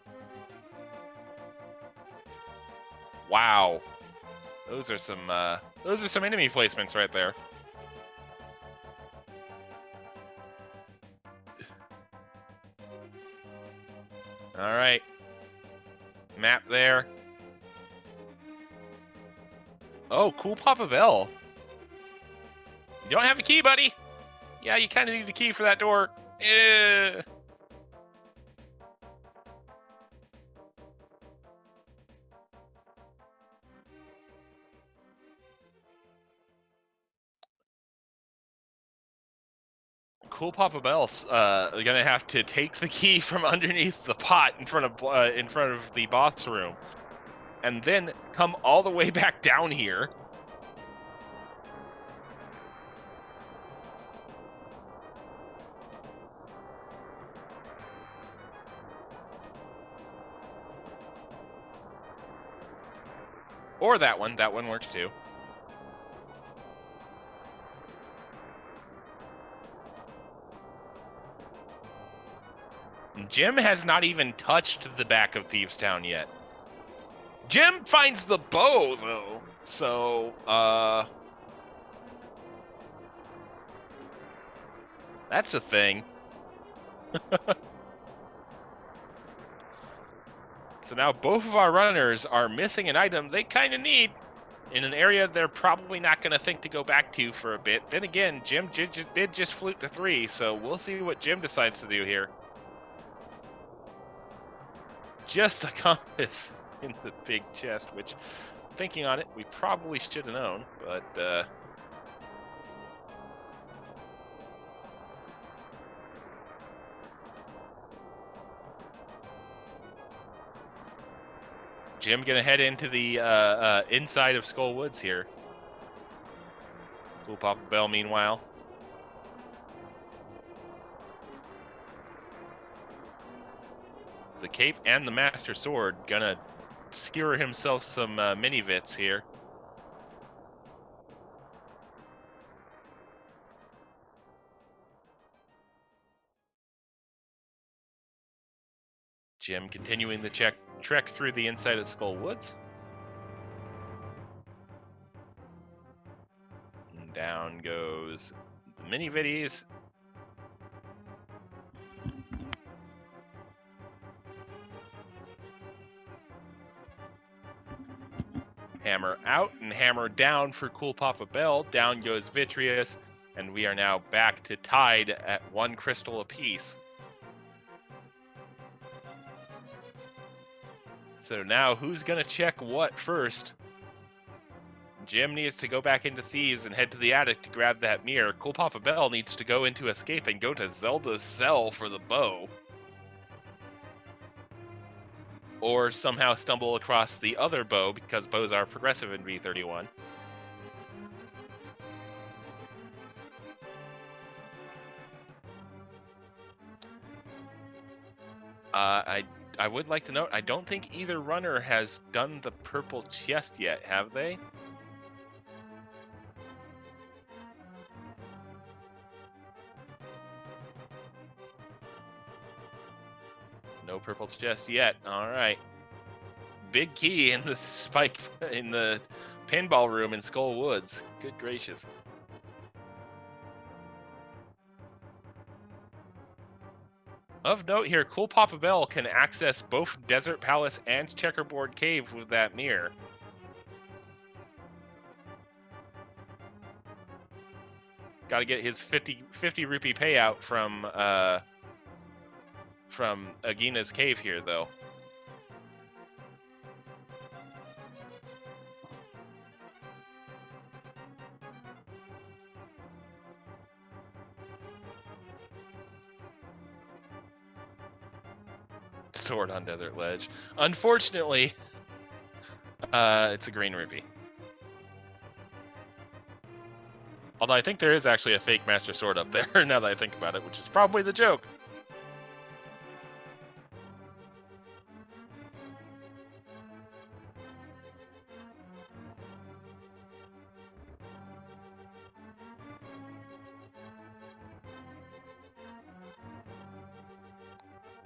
Wow, those are some enemy placements right there. All right, map there. Oh, Cool Papa Bell. You don't have a key, buddy. Yeah, you kind of need a key for that door. Cool Papa Bell's gonna have to take the key from underneath the pot in front of the boss room, and then come all the way back down here. Or that one. That one works too. Jim has not even touched the back of Thieves Town yet. Jim finds the bow, though. So, that's a thing. So now both of our runners are missing an item they kind of need in an area they're probably not going to think to go back to for a bit. Then again, Jim did just flute to 3, so we'll see what Jim decides to do here. Just a compass in the big chest, which, thinking on it, we probably should have known, but Jim gonna head into the inside of Skull Woods here. Cool Papa Bell, meanwhile. The cape and the Master Sword gonna skewer himself some mini-vits here. Jim continuing the trek through the inside of Skull Woods. And down goes the mini-viddies. Hammer out and hammer down for Cool Papa Bell. Down goes Vitreous, and we are now back to tied at 1 crystal apiece. So now who's going to check what first? Jim needs to go back into Thieves and head to the attic to grab that mirror. Cool Papa Bell needs to go into Escape and go to Zelda's cell for the bow. Or somehow stumble across the other bow, because bows are progressive in V31. I would like to note, I don't think either runner has done the purple chest yet, have they? No purple chest yet. All right. Big key in the spike in the pinball room in Skull Woods. Good gracious. Of note here, Cool Papa Bell can access both Desert Palace and Checkerboard Cave with that mirror. Got to get his 50 rupee payout from Agina's cave here, though. Sword on Desert Ledge. Unfortunately, it's a green rupee. Although I think there is actually a fake Master Sword up there, now that I think about it, which is probably the joke.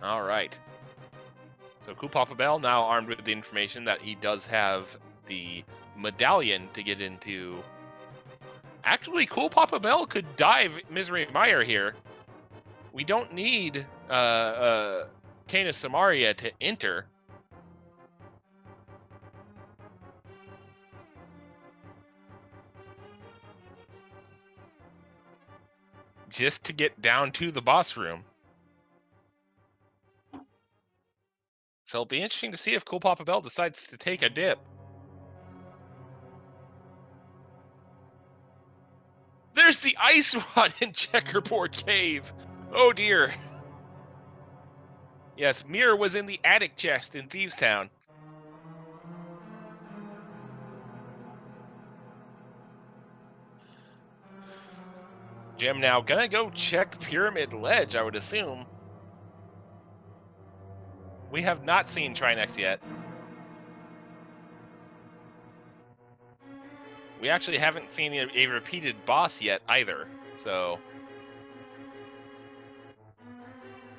All right. So Cool Papa Bell now armed with the information that he does have the medallion to get into. Actually, Cool Papa Bell could dive Misery Mire here. We don't need Canis Samaria to enter. Just to get down to the boss room. So it'll be interesting to see if Cool Papa Bell decides to take a dip. There's the ice rod in Checkerboard Cave. Oh dear. Yes, mirror was in the attic chest in Thieves Town. Jim now gonna go check Pyramid Ledge, I would assume. We have not seen Trinex yet. We actually haven't seen a repeated boss yet either, so...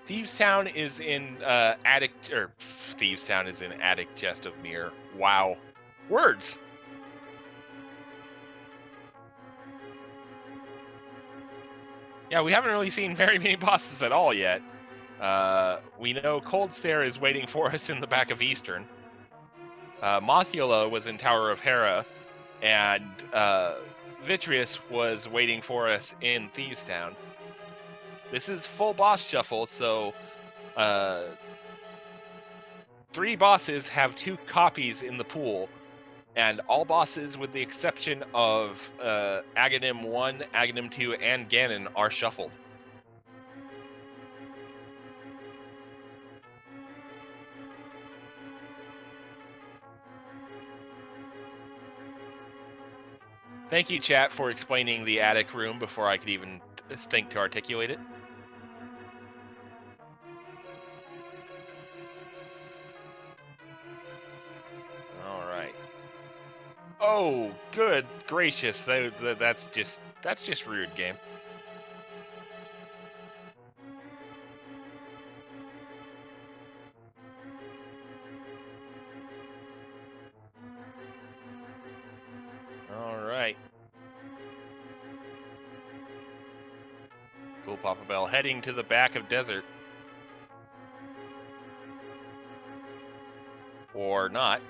Thieves Town is in Thieves Town is in Attic Chest of Mirror. Wow. Words! Yeah, we haven't really seen very many bosses at all yet. We know Cold Stare is waiting for us in the back of Eastern. Mothula was in Tower of Hera, and Vitreous was waiting for us in Thieves Town. This is full boss shuffle, so 3 bosses have 2 copies in the pool, and all bosses, with the exception of Aghanim 1, Aghanim 2, and Ganon, are shuffled. Thank you, chat, for explaining the attic room before I could even think to articulate it. All right. Oh, good gracious! That's just rude, game. All right. Cool Papa Bell heading to the back of desert. Or not.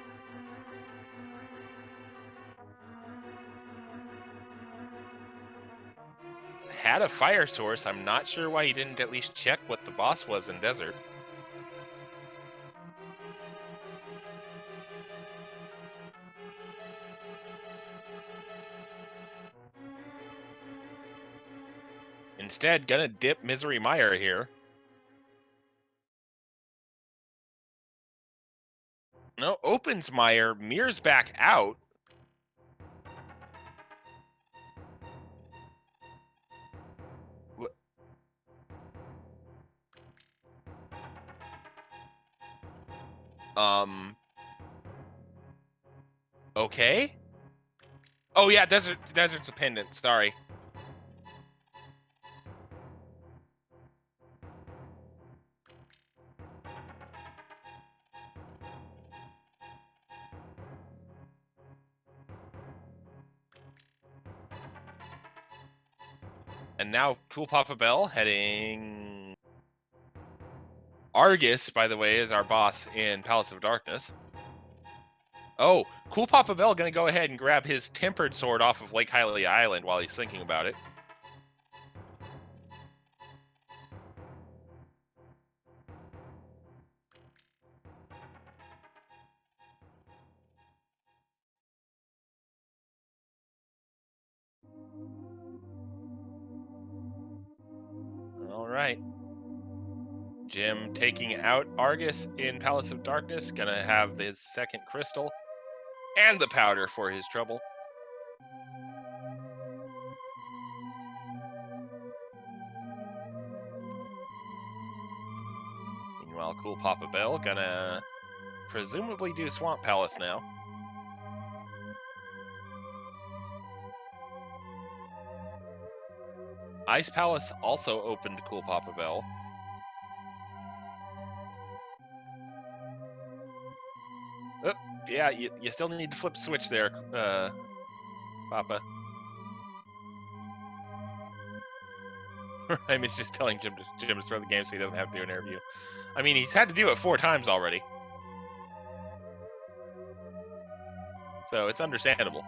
Had a fire source. I'm not sure why he didn't at least check what the boss was in desert. Instead, gonna dip Misery Mire here. No, opens Mire, mirrors back out. Okay. Oh yeah, desert's a pendant. Sorry. And now Cool Papa Bell heading... Argus, by the way, is our boss in Palace of Darkness. Oh, Cool Papa Bell gonna go ahead and grab his tempered sword off of Lake Hylia Island while he's thinking about it. All right. Jim taking out Argus in Palace of Darkness, gonna have his second crystal and the powder for his trouble. Meanwhile, Cool Papa Bell gonna presumably do Swamp Palace now. Ice Palace also opened Cool Papa Bell. Oh, yeah, you still need to flip switch there, Papa. I'm just telling Jim to throw the game so he doesn't have to do an interview. I mean, he's had to do it 4 times already. So it's understandable.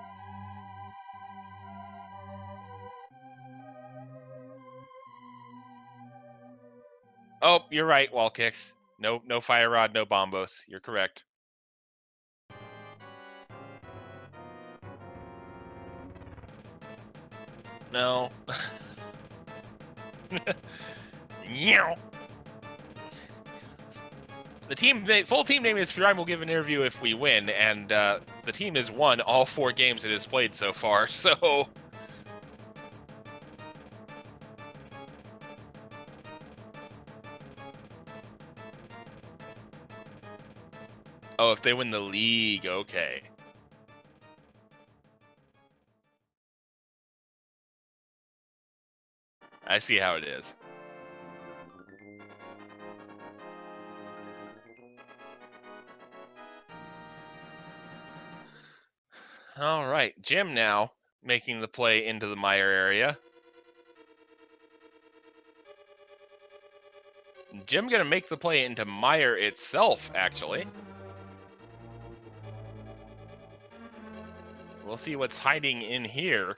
Oh, you're right, wall kicks. No fire rod, no bombos. You're correct. No. The full team name is Firime will give an interview if we win, and the team has won all 4 games it has played so far, so... Oh, if they win the league, okay. I see how it is. All right, Jim now making the play into the mire area. Jim gonna make the play into mire itself, actually. We'll see what's hiding in here.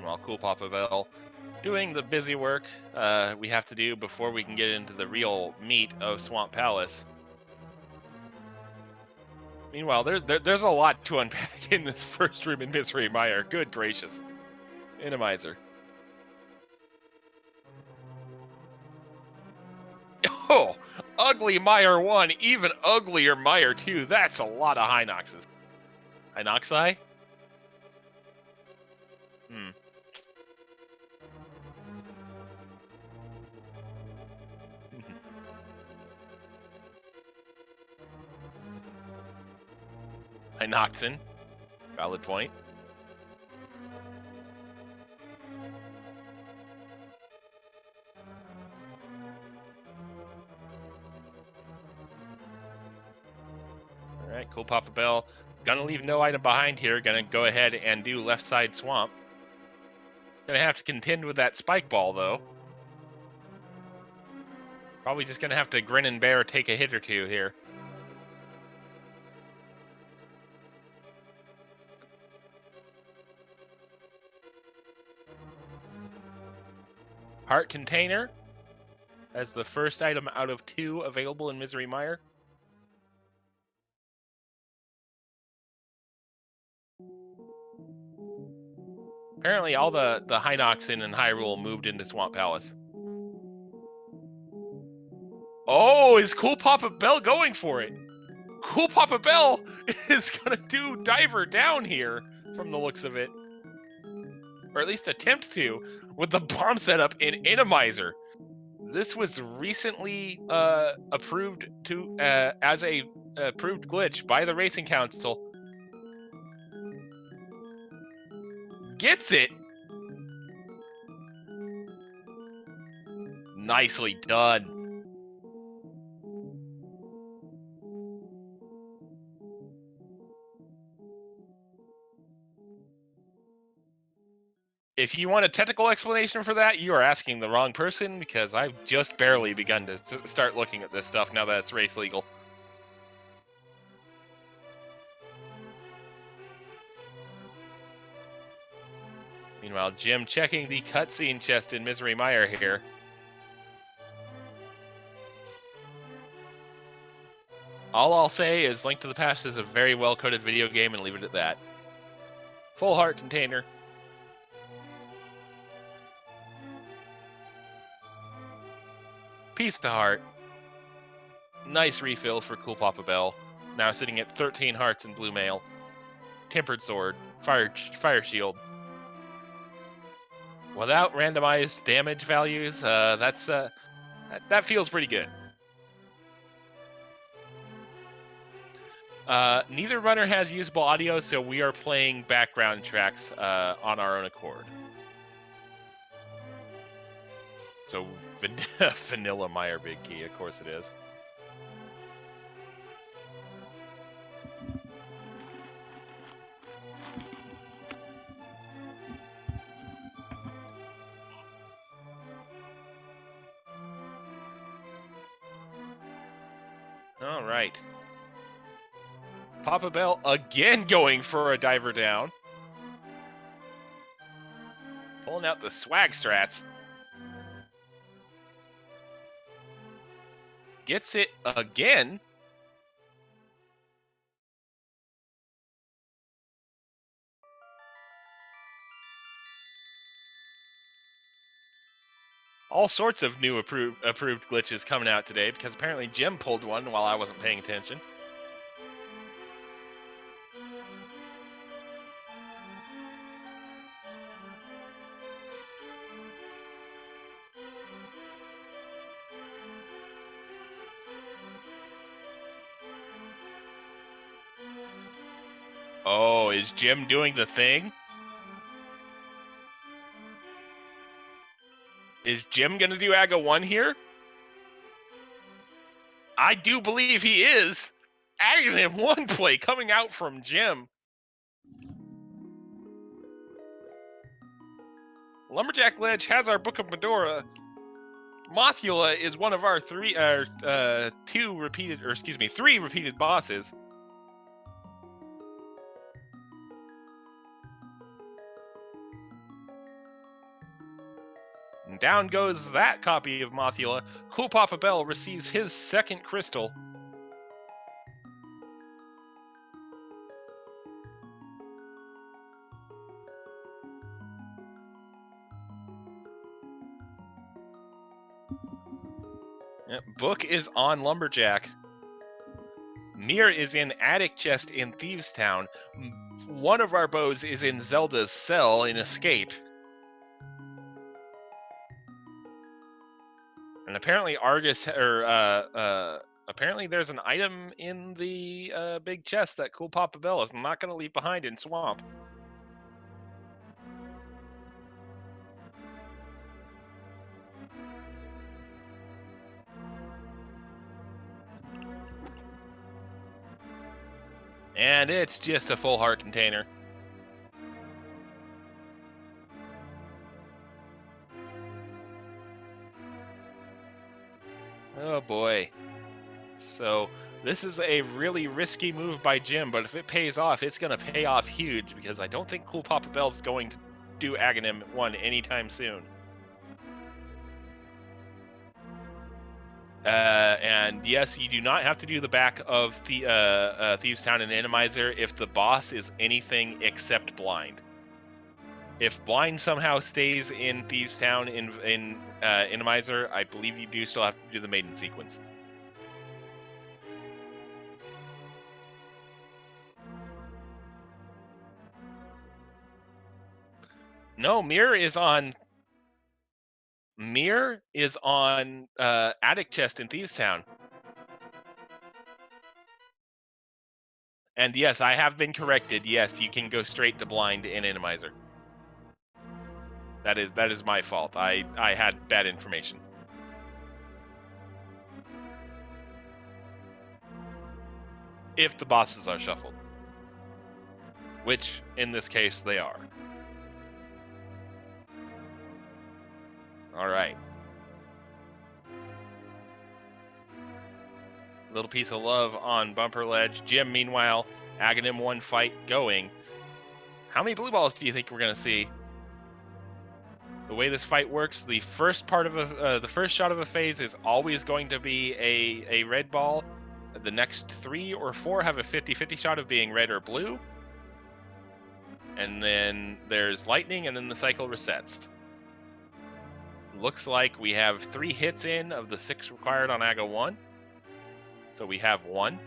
While Cool Papa Bell doing the busy work we have to do before we can get into the real meat of Swamp Palace. Meanwhile, there's a lot to unpack in this first room in Misery Mire. Good gracious. Randomizer. Oh, ugly Mire 1, even uglier Mire 2. That's a lot of Hinoxes. Hinoxi? Hinoxin. Valid point. Alright, Cool Papa Bell. Gonna leave no item behind here. Gonna go ahead and do left side swamp. Gonna have to contend with that spike ball, though. Probably just gonna have to grin and bear, take a hit or two here. Heart Container as the first item out of 2 available in Misery Mire. Apparently all the Hinoxin and Hyrule moved into Swamp Palace. Oh, is Cool Papa Bell going for it? Cool Papa Bell is gonna do Diver Down here from the looks of it. Or at least attempt to, with the bomb setup in Randomizer. This was recently approved to as a approved glitch by the Racing Council. Gets it. Nicely done. If you want a technical explanation for that, you are asking the wrong person, because I've just barely begun to start looking at this stuff now that it's race legal. Meanwhile, Jim checking the cutscene chest in Misery Mire here. All I'll say is Link to the Past is a very well-coded video game, and leave it at that. Full heart container. Piece to heart. Nice refill for Cool Papa Bell. Now sitting at 13 hearts in blue mail. Tempered sword. Fire shield. Without randomized damage values, that feels pretty good. Neither runner has usable audio, so we are playing background tracks on our own accord. So Vanilla Mire Big Key, of course it is. All right. Papa Bell again going for a diver down. Pulling out the swag strats. Gets it again. All sorts of new approved glitches coming out today, because apparently Jim pulled one while I wasn't paying attention. Oh, Uh-oh, is Jim doing the thing? Is Jim gonna do AGA 1 here? I do believe he is. AGA 1 play coming out from Jim. Lumberjack Ledge has our Book of Medora. Mothula is one of our three repeated bosses. And down goes that copy of Mothula. Cool Papa Bell receives his second crystal. Yep, Book is on Lumberjack. Mir is in Attic Chest in Thieves Town. One of our bows is in Zelda's cell in Escape. And apparently apparently there's an item in the big chest that Cool Papa Bell is not going to leave behind in Swamp. And it's just a full heart container. Oh boy. So this is a really risky move by Jim, but if it pays off, it's going to pay off huge, because I don't think Cool Papa Bell's going to do Aghanim 1 anytime soon. And yes, you do not have to do the back of Thieves Town and Randomizer if the boss is anything except blind. If blind somehow stays in Thieves Town in Randomizer, I believe you do still have to do the maiden sequence. No, Mir is on Attic Chest in Thieves Town. And yes, I have been corrected. Yes, you can go straight to blind in Randomizer. That is my fault. I had bad information. If the bosses are shuffled. Which, in this case, they are. Alright. Little piece of love on Bumper Ledge. Jim, meanwhile, Aghanim 1 fight going. How many blue balls do you think we're going to see? The way this fight works, the first part of the first shot of a phase is always going to be a red ball. The next 3 or 4 have a 50-50 shot of being red or blue. And then there's lightning, and then the cycle resets. Looks like we have 3 hits in of the 6 required on AGA 1. So we have 1.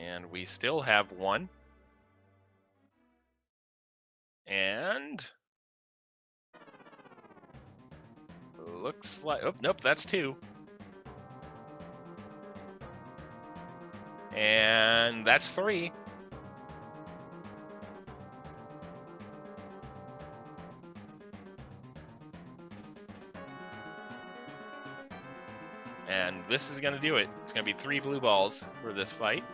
And we still have 1. And looks like, oh, nope, that's 2. And that's 3. And this is going to do it. It's going to be 3 blue balls for this fight.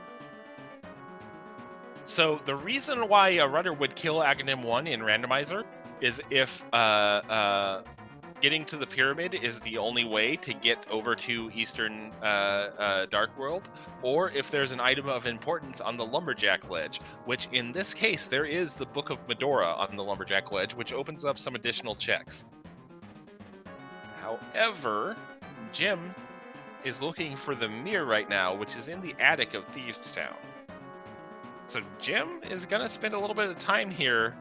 So the reason why a runner would kill Aghanim 1 in Randomizer is if getting to the pyramid is the only way to get over to Eastern Dark World, or if there's an item of importance on the Lumberjack Ledge, which in this case there is the Book of Medora on the Lumberjack Ledge, which opens up some additional checks. However, Jim is looking for the mirror right now, which is in the attic of Thieves Town. So Jim is going to spend a little bit of time here.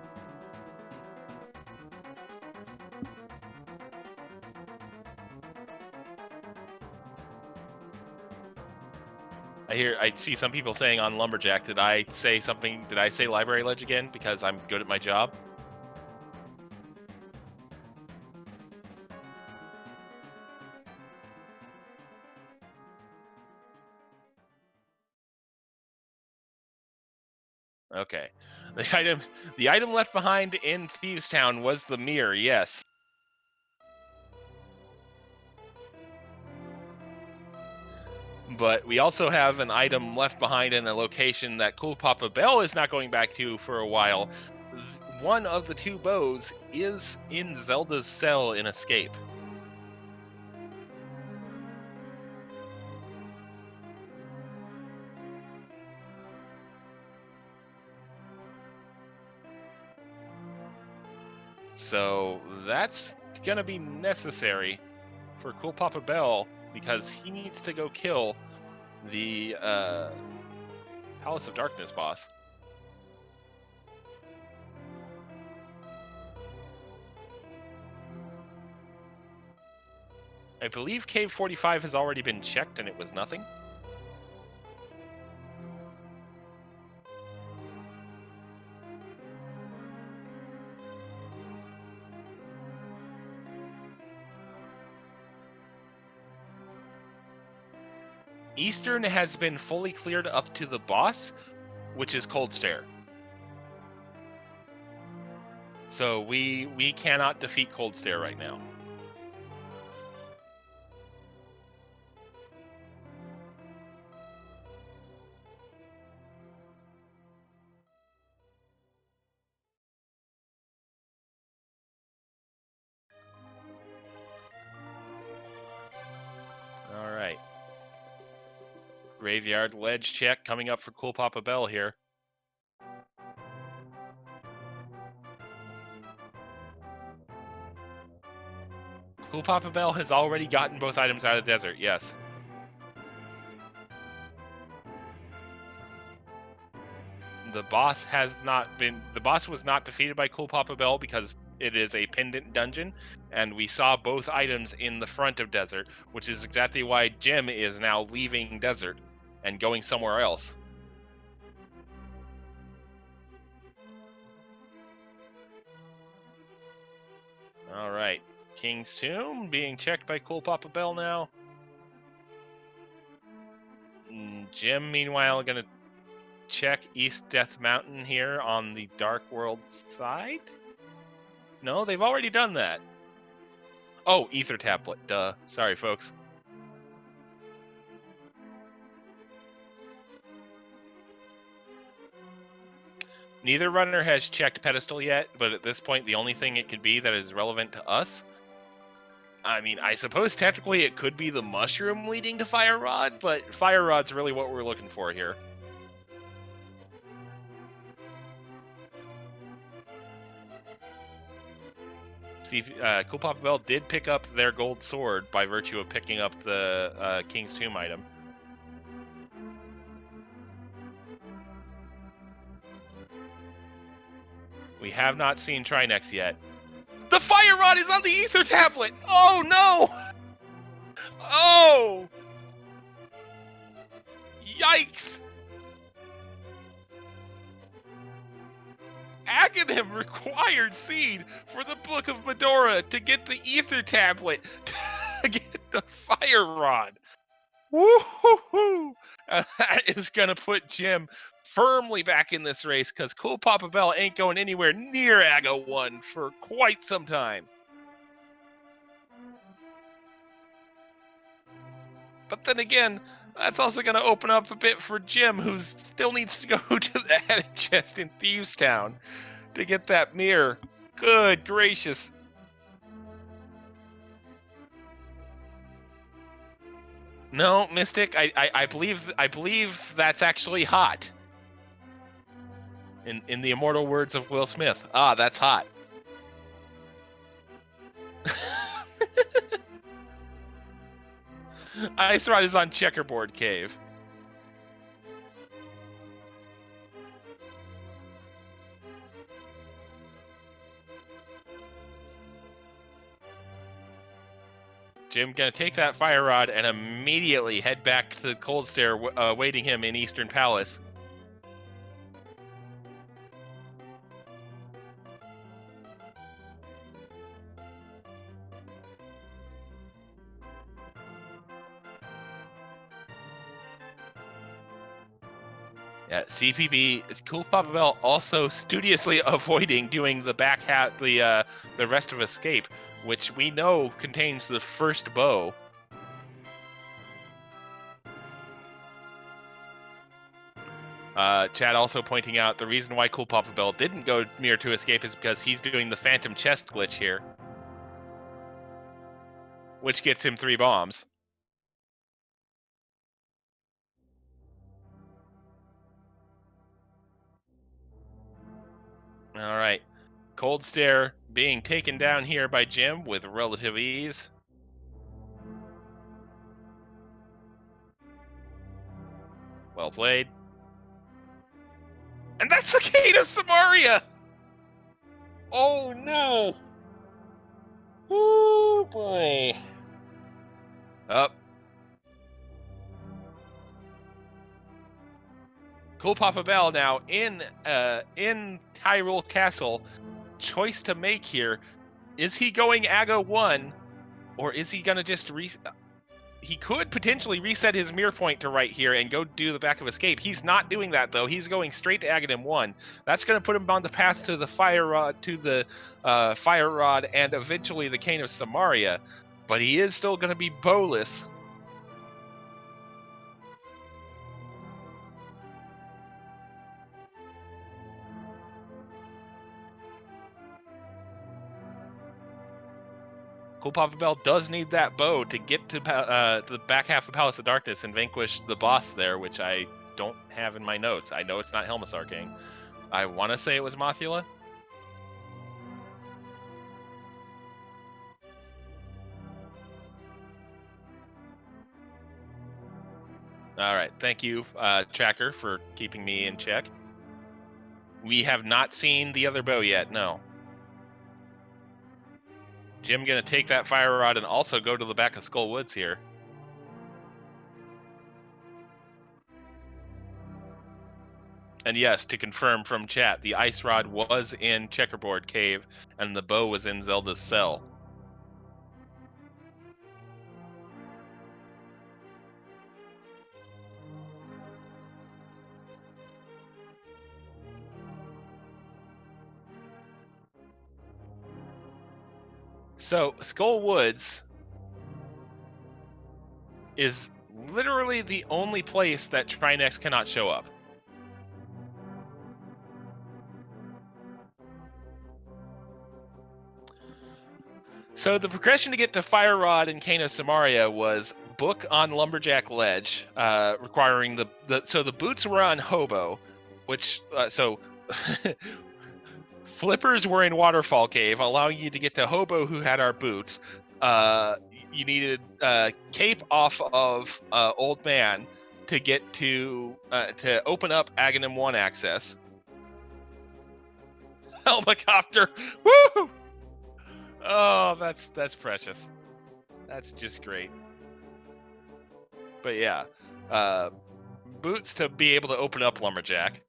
I see some people saying on Lumberjack, did I say Library Ledge again because I'm good at my job? Okay. The item left behind in Thieves Town was the mirror, yes. But we also have an item left behind in a location that Cool Papa Bell is not going back to for a while. One of the two bows is in Zelda's cell in Escape. So that's going to be necessary for Cool Papa Bell because he needs to go kill the Palace of Darkness boss. I believe Cave 45 has already been checked and it was nothing. Eastern has been fully cleared up to the boss, which is Cold Stare. So we cannot defeat Cold Stare right now. All right. Graveyard ledge check coming up for Cool Papa Bell here. Cool Papa Bell has already gotten both items out of the desert, yes. The boss was not defeated by Cool Papa Bell because it is a pendant dungeon, and we saw both items in the front of desert, which is exactly why Jim is now leaving desert and going somewhere else. All right, King's Tomb being checked by Cool Papa Bell now. Jim, meanwhile, gonna check East Death Mountain here on the Dark World side. No, they've already done that. Oh, Ether Tablet. Duh. Sorry, folks. Neither runner has checked Pedestal yet, but at this point, the only thing it could be that is relevant to us. I mean, I suppose technically it could be the mushroom leading to Fire Rod, but Fire Rod's really what we're looking for here. See, Cool Papa Bell did pick up their gold sword by virtue of picking up the King's Tomb item. We have not seen Trinex yet. The Fire Rod is on the Ether Tablet! Oh, no! Oh! Yikes! Aghanim required seed for the Book of Medora to get the Ether Tablet to get the Fire Rod. Woo-hoo-hoo! That is going to put Jim firmly back in this race because Cool Papa Bell ain't going anywhere near Aga 1 for quite some time. But then again, that's also going to open up a bit for Jim, who still needs to go to the Attic Chest in Thieves Town to get that mirror. Good gracious. No, Mystic, I believe that's actually hot. In the immortal words of Will Smith, that's hot. Ice Rod is on Checkerboard Cave. Jim gonna take that Fire Rod and immediately head back to the Cold Stare awaiting him in Eastern Palace. Yeah, CPB, Cool Papa Bell also studiously avoiding doing the back hat, the rest of Escape, which we know contains the first bow. Chad also pointing out the reason why Cool Papa Bell didn't go mirror to Escape is because he's doing the Phantom Chest glitch here, which gets him 3 bombs. All right. Cold Stare being taken down here by Jim with relative ease. Well played. And that's the Kate of Samaria! Oh no! Oh boy. Up. Cool Papa Bell now in Hyrule Castle. Choice to make here. Is he going Aga 1, or is he gonna just he could potentially reset his mirror point to right here and go do the back of Escape. He's not doing that though. He's going straight to Aghanim 1. That's going to put him on the path to the Fire Rod, and eventually the Cane of Samaria. But he is still going to be bowless. Cool Papa Bell does need that bow to get to the back half of Palace of Darkness and vanquish the boss there, which I don't have in my notes. I know it's not Helmisar King. I want to say it was Mothula. All right, thank you, Tracker, for keeping me in check. We have not seen the other bow yet, no. Jim gonna take that fire rod and also go to the back of Skull Woods here. And yes, to confirm from chat, the ice rod was in Checkerboard Cave and the bow was in Zelda's cell. So Skull Woods is literally the only place that Trinex cannot show up. So the progression to get to Fire Rod and Cane of Samaria was book on Lumberjack Ledge, requiring so the boots were on Hobo, which Flippers were in Waterfall Cave, allowing you to get to Hobo, who had our boots. You needed Cape off of Old Man to get to open up Aghanim 1 access. Helicopter, woo! Oh, that's precious. That's just great. But yeah, boots to be able to open up Lumberjack.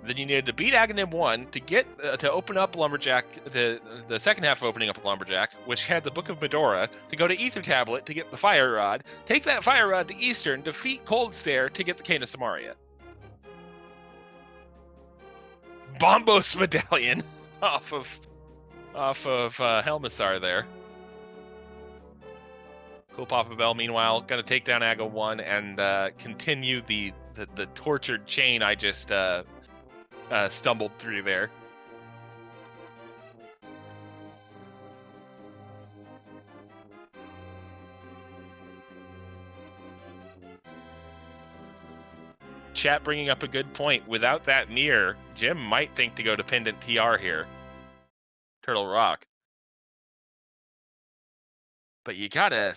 Then you needed to beat Aghanim 1 to get to open up Lumberjack, the second half of opening up Lumberjack, which had the Book of Medora, to go to Ether Tablet to get the Fire Rod, take that Fire Rod to Eastern, defeat Cold Stare to get the Cane of Samaria. Bombos Medallion off of Helmisar there. Cool Papa Bell, meanwhile, gonna take down Aga 1 and continue the tortured chain I just stumbled through there. Chat bringing up a good point. Without that mirror, Jim might think to go to Pendant TR here. Turtle Rock. But you gotta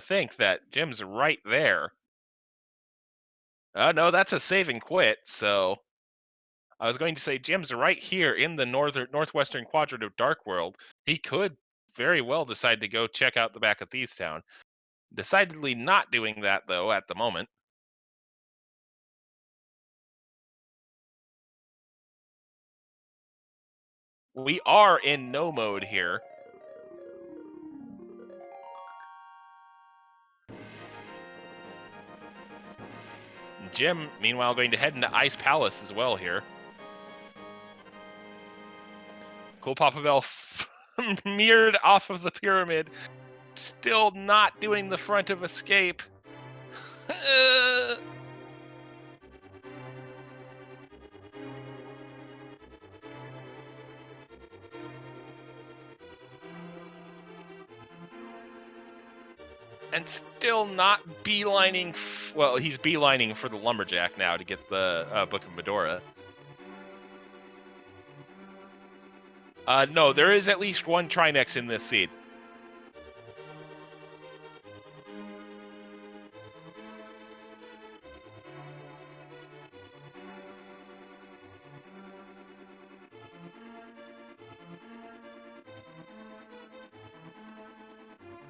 think that Jim's right there. No, that's a save and quit, so I was going to say Jim's right here in the northwestern quadrant of Dark World. He could very well decide to go check out the back of Thieves Town. Decidedly not doing that, though, at the moment. We are in no mode here. Jim, meanwhile, going to head into Ice Palace as well here. Cool Papa Bell mirrored off of the pyramid, still not doing the front of escape. And still not beelining. Well, he's beelining for the Lumberjack now to get the Book of Medora. No, there is at least one Trinex in this seed.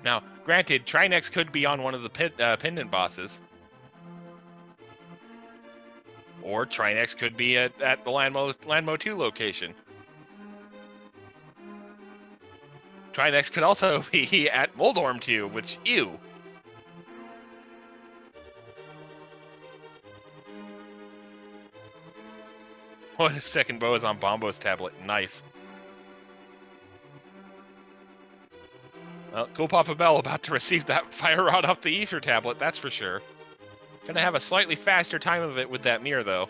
Now, granted, Trinex could be on one of the pendant bosses. Or Trinex could be at the Landmo 2 location. Trinex could also be at Moldorm 2, which, ew. What if second bow is on Bombo's tablet? Nice. Well, Cool Papa Bell about to receive that fire rod off the ether tablet, that's for sure. Gonna have a slightly faster time of it with that mirror, though.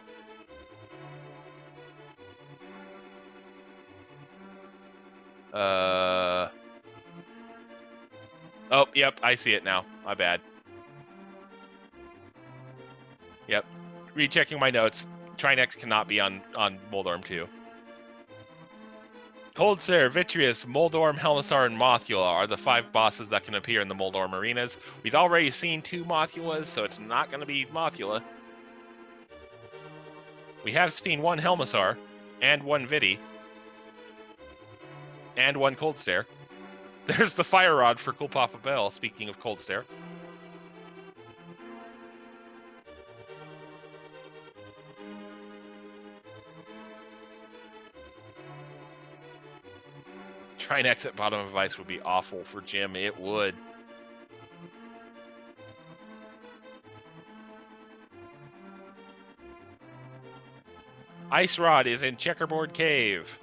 Oh, yep, I see it now. My bad. Yep. Rechecking my notes. Trinex cannot be on Moldorm 2. Coldstare, Vitreous, Moldorm, Helmisar, and Mothula are the 5 bosses that can appear in the Moldorm arenas. We've already seen 2 Mothulas, so it's not going to be Mothula. We have seen 1 Helmisar, and 1 Viti, and 1 Coldstare. There's the Fire Rod for Cool Papa Bell, speaking of Coldstare. Trinex at bottom of ice would be awful for Jim. It would. Ice Rod is in Checkerboard Cave.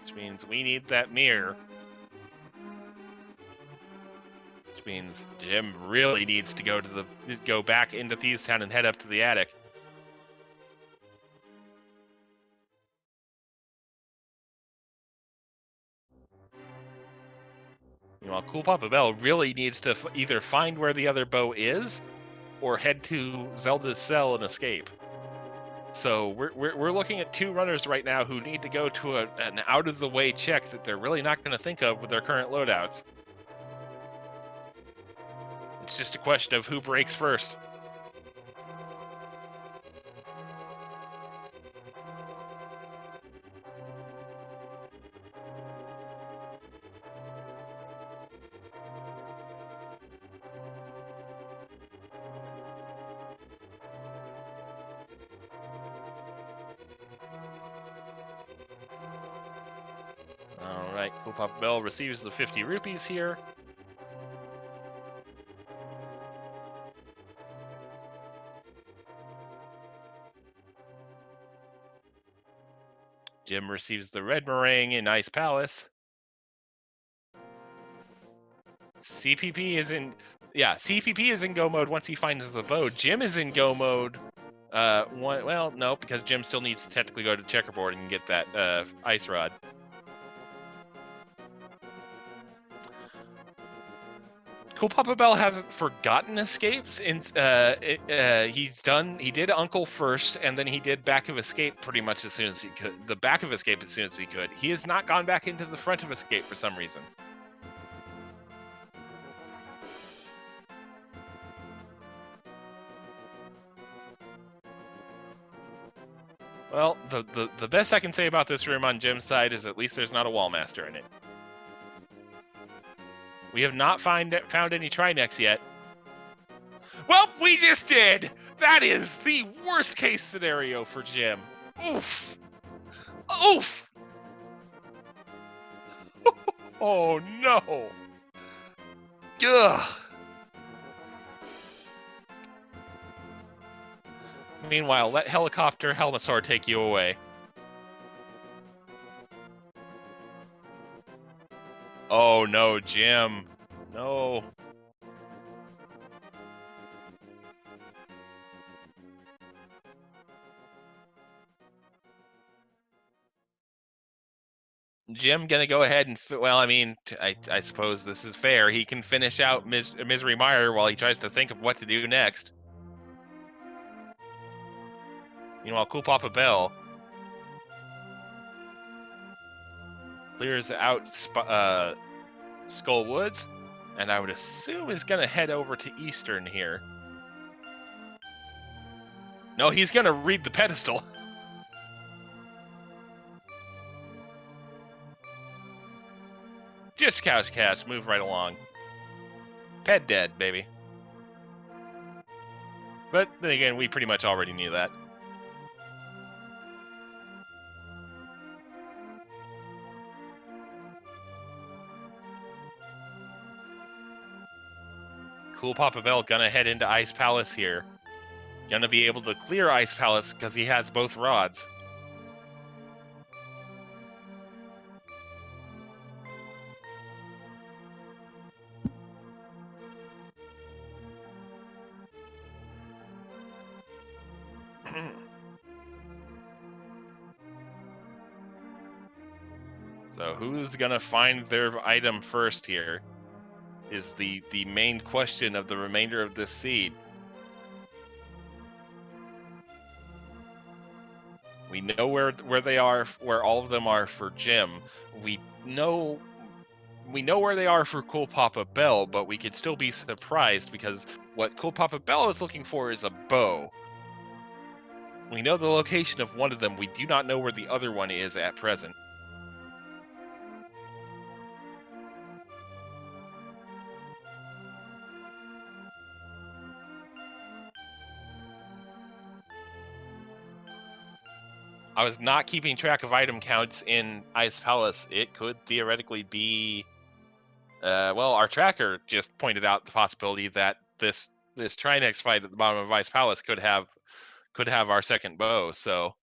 Which means we need that mirror. Which means Jim really needs to go back into Thieves Town and head up to the attic. Meanwhile, Cool Papa Bell really needs to either find where the other bow is, or head to Zelda's cell and escape. So we're looking at 2 runners right now who need to go to an out-of-the-way check that they're really not going to think of with their current loadouts. It's just a question of who breaks first. Alright, Cool Papa Bell receives the 50 rupees here. Jim receives the red meringue in Ice Palace. CPP is in... Yeah, CPP is in go mode once he finds the bow. Jim is in go mode... well, no, because Jim still needs to technically go to Checkerboard and get that Ice Rod. Cool Papa Bell hasn't forgotten escapes. He did Uncle first, and then he did Back of Escape pretty much as soon as he could. The Back of Escape as soon as he could. He has not gone back into the Front of Escape for some reason. Well, the best I can say about this room on Jim's side is at least there's not a Wallmaster in it. We have not found any Trinex yet. Well, we just did! That is the worst case scenario for Jim. Oof! Oof! Oh no! Ugh! Meanwhile, let Helicopter Helmasaur take you away. Oh no, Jim. No. Jim gonna go ahead and, well, I mean, I suppose this is fair. He can finish out Misery Mire while he tries to think of what to do next. Meanwhile, Cool Papa Bell clears out Skull Woods, and I would assume is gonna head over to Eastern here. No, he's gonna read the pedestal. Just couch cats, move right along. Ped dead, baby. But then again, we pretty much already knew that. Cool Papa Bell gonna head into Ice Palace here. Gonna be able to clear Ice Palace because he has both rods. So who's gonna find their item first here is the main question of the remainder of this seed. We know where they are, where all of them are for Jim. We know where they are for Cool Papa Bell, but we could still be surprised because what Cool Papa Bell is looking for is a bow. We know the location of one of them. We do not know where the other one is at present. I was not keeping track of item counts in Ice Palace. It could theoretically be, well, our tracker just pointed out the possibility that this Trinex fight at the bottom of Ice Palace could have our second bow. So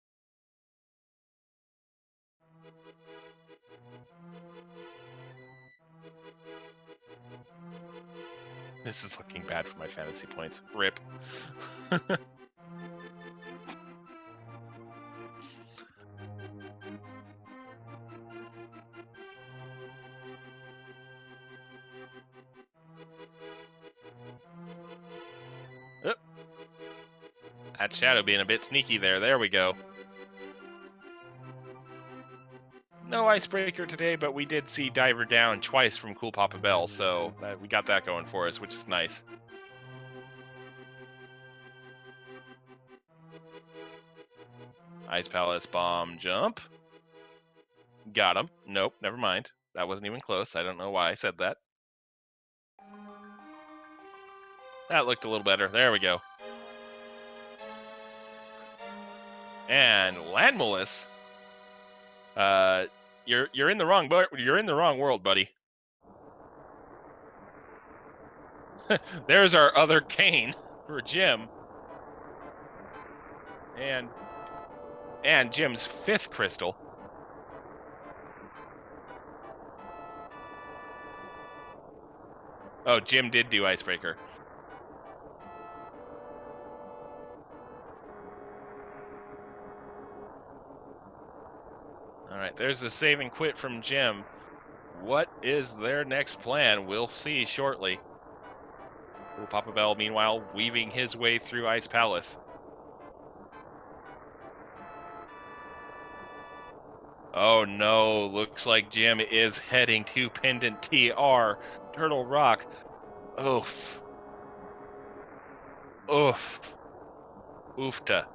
this is looking bad for my fantasy points. Rip. Oh. That shadow being a bit sneaky there. There we go. No icebreaker today, but we did see Diver down twice from Cool Papa Bell, so we got that going for us, which is nice. Ice Palace bomb jump. Got him. Nope, never mind. That wasn't even close. I don't know why I said that. That looked a little better. There we go. And Landmolus, you're in the wrong world, buddy. There's our other cane for Jim. And Jim's 5th crystal. Oh, Jim did do icebreaker. All right, there's a save and quit from Jim. What is their next plan? We'll see shortly. Cool Papa Bell, meanwhile, weaving his way through Ice Palace. Oh no, looks like Jim is heading to Pendant TR, Turtle Rock. Oof. Oof. Oofta.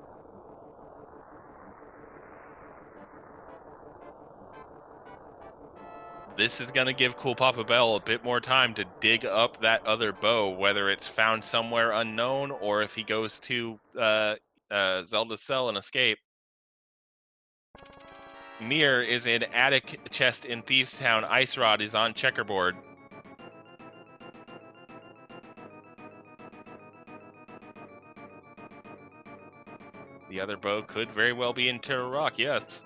This is going to give Cool Papa Bell a bit more time to dig up that other bow, whether it's found somewhere unknown or if he goes to Zelda's cell and escape. Mir is in attic chest in Thieves Town. Ice Rod is on checkerboard. The other bow could very well be in Turtle Rock, yes.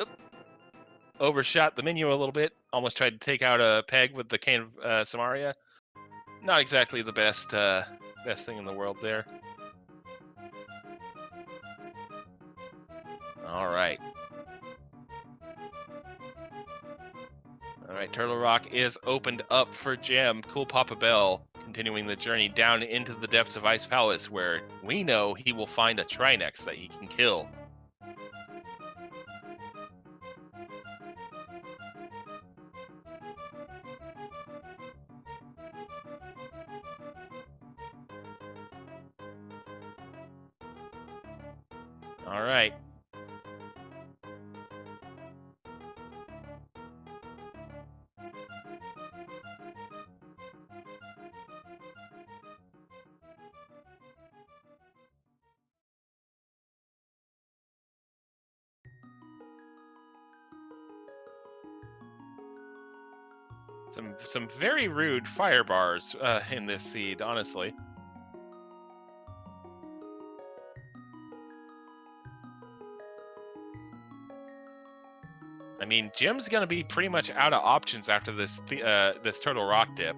Oop. Overshot the menu a little bit. Almost tried to take out a peg with the cane of Samaria. Not exactly the best thing in the world there. All right. All right, Turtle Rock is opened up for Gem. Cool Papa Bell continuing the journey down into the depths of Ice Palace, where we know he will find a Trinex that he can kill. All right. Some very rude fire bars in this seed, honestly. I mean, Jim's gonna be pretty much out of options after this this Turtle Rock dip.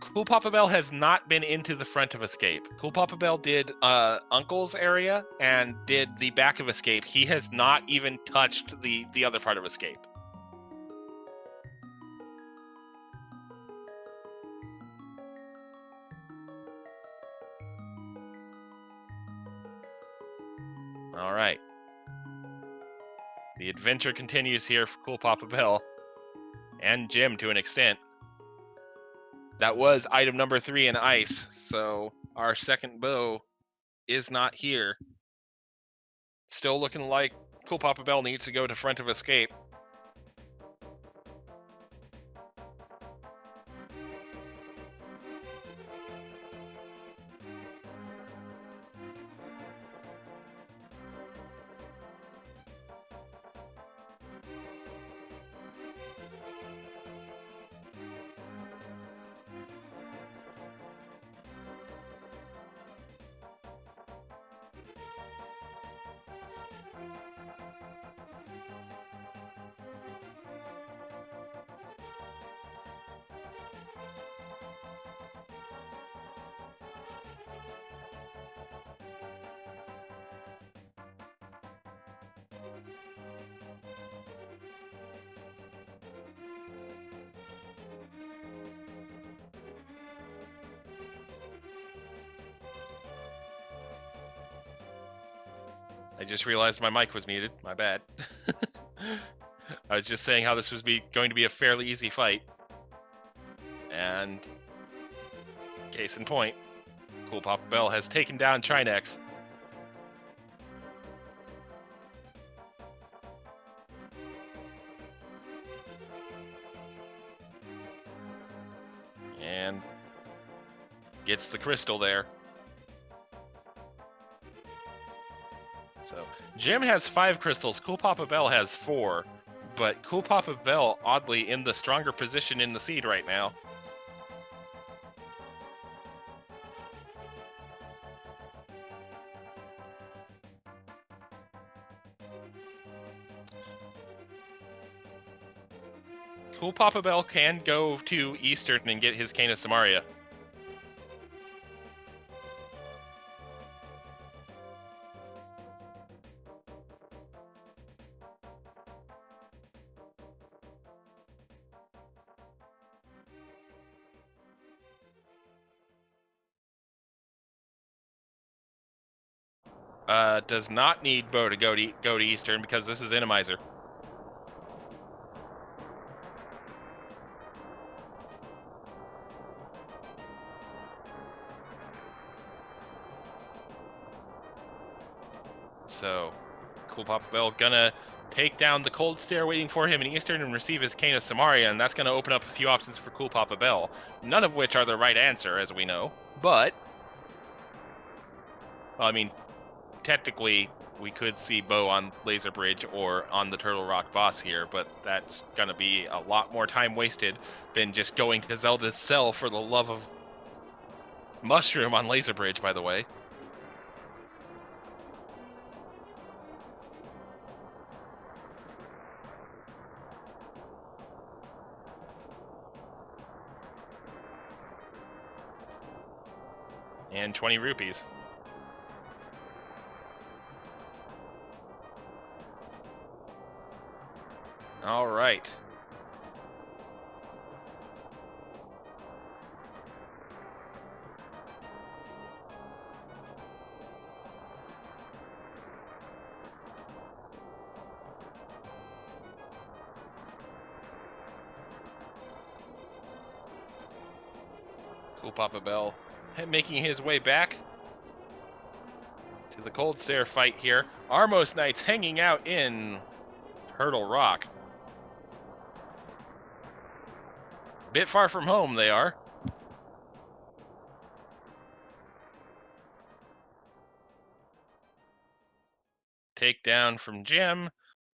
Cool Papa Bell has not been into the front of Escape. Cool Papa Bell did Uncle's area and did the back of Escape. He has not even touched the other part of Escape. All right. The adventure continues here for Cool Papa Bell and Jim to an extent. That was item number 3 in ice, so our second bow is not here. Still looking like Cool Papa Bell needs to go to front of Escape. I just realized my mic was muted. My bad. I was just saying how this was going to be a fairly easy fight. And case in point, Cool Papa Bell has taken down Trinex. And gets the crystal there. So Jim has 5 crystals, Cool Papa Bell has 4, but Cool Papa Bell oddly in the stronger position in the seed right now. Cool Papa Bell can go to Eastern and get his Cane of Samaria. Does not need Bo to go to Eastern because this is Randomizer. So, Cool Papa Bell gonna take down the Cold Stare waiting for him in Eastern and receive his Cane of Samaria, and that's gonna open up a few options for Cool Papa Bell, none of which are the right answer, as we know. But, well, I mean, technically, we could see Bo on Laser Bridge or on the Turtle Rock boss here, but that's gonna be a lot more time wasted than just going to Zelda's cell for the love of Mushroom on Laser Bridge, by the way. And 20 rupees. All right. Cool Papa Bell making his way back to the Cold Stare fight here. Armos Knights hanging out in Turtle Rock. Bit far from home they are. Takedown from Jim,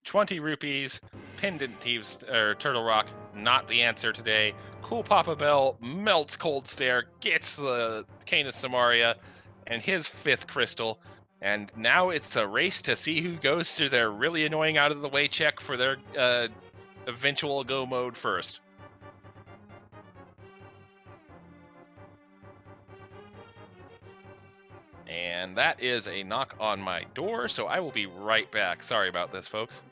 20 rupees. Pendant Thieves, or Turtle Rock, not the answer today. Cool Papa Bell melts Cold Stare, gets the Cane of Samaria and his 5th crystal. And now it's a race to see who goes through their really annoying out of the way check for their eventual go mode first. And that is a knock on my door, so I will be right back. Sorry about this, folks.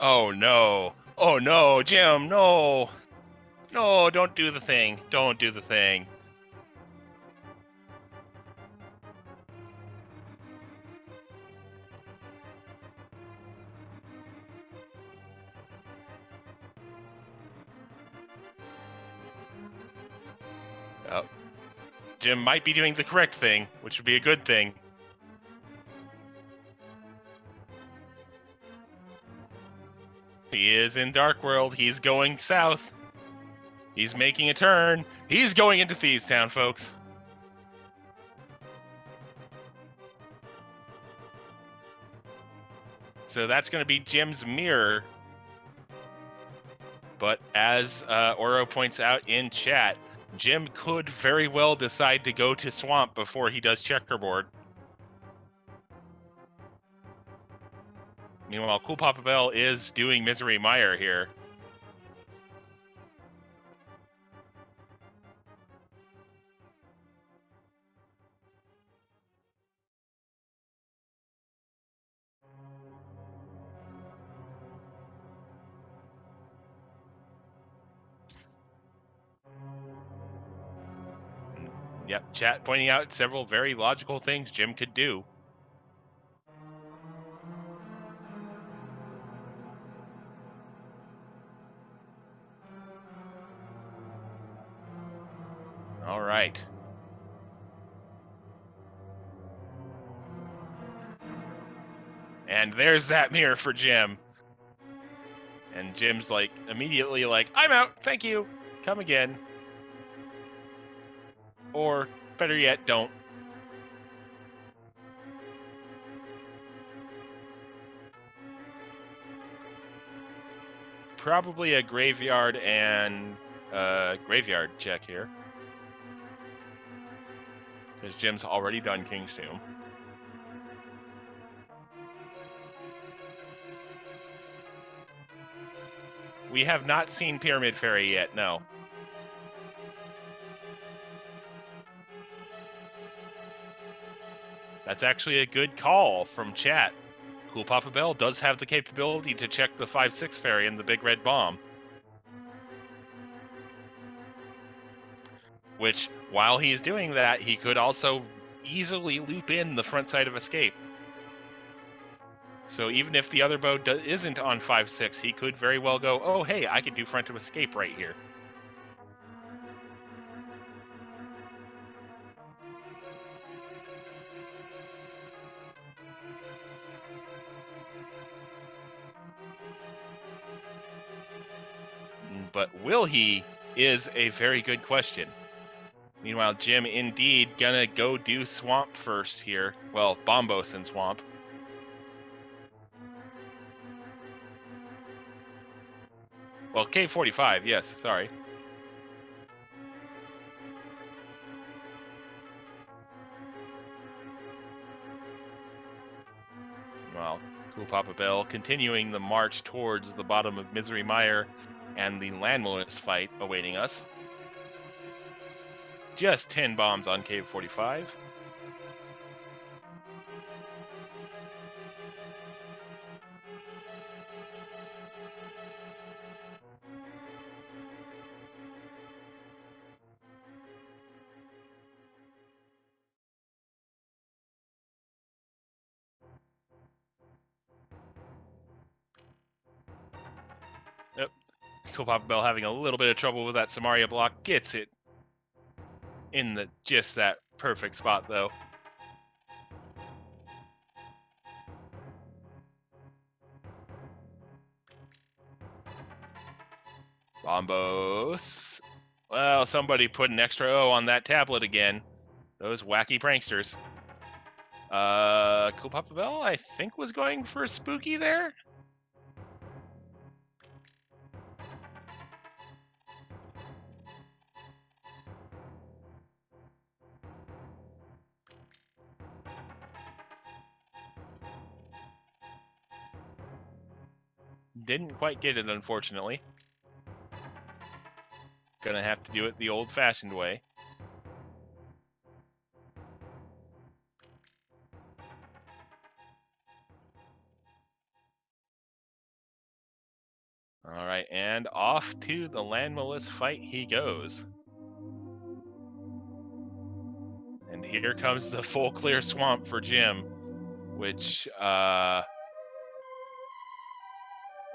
Oh no. Oh no, Jim, no. No, don't do the thing. Don't do the thing. Oh. Jim might be doing the correct thing, which would be a good thing. He is in Dark World. He's going south. He's making a turn. He's going into Thieves Town, folks. So that's going to be Jim's mirror. But as Oro points out in chat, Jim could very well decide to go to Swamp before he does Checkerboard. Meanwhile, Cool Papa Bell is doing Misery Mire here. Yep, chat pointing out several very logical things Jim could do. All right. And there's that mirror for Jim. And Jim's like, immediately like, I'm out, thank you, come again. Or, better yet, don't. Probably a graveyard and graveyard check here. Because Jim's already done King's Tomb. We have not seen Pyramid Fairy yet, no. That's actually a good call from chat. Cool Papa Bell does have the capability to check the 5/6 fairy and the big red bomb. Which, while he's doing that, he could also easily loop in the front side of escape. So even if the other bow isn't on 5/6, he could very well go, oh, hey, I could do front of escape right here. But will he is a very good question. Meanwhile, Jim indeed gonna go do Swamp first here. Well, Bombos and Swamp. Well, K45, yes, sorry. Well, Cool Papa Bell continuing the march towards the bottom of Misery Mire and the Landmiller's fight awaiting us. Just 10 bombs on Cave 45. Yep. Cool Papa Bell having a little bit of trouble with that Samaria block. Gets it in just that perfect spot, though. Bombos. Well, somebody put an extra O on that tablet again. Those wacky pranksters. Cool Papa Bell, I think, was going for a spooky there. Didn't quite get it, unfortunately. Gonna have to do it the old-fashioned way. All right, and off to the Landmiller's fight he goes. And here comes the full clear swamp for Jim, which,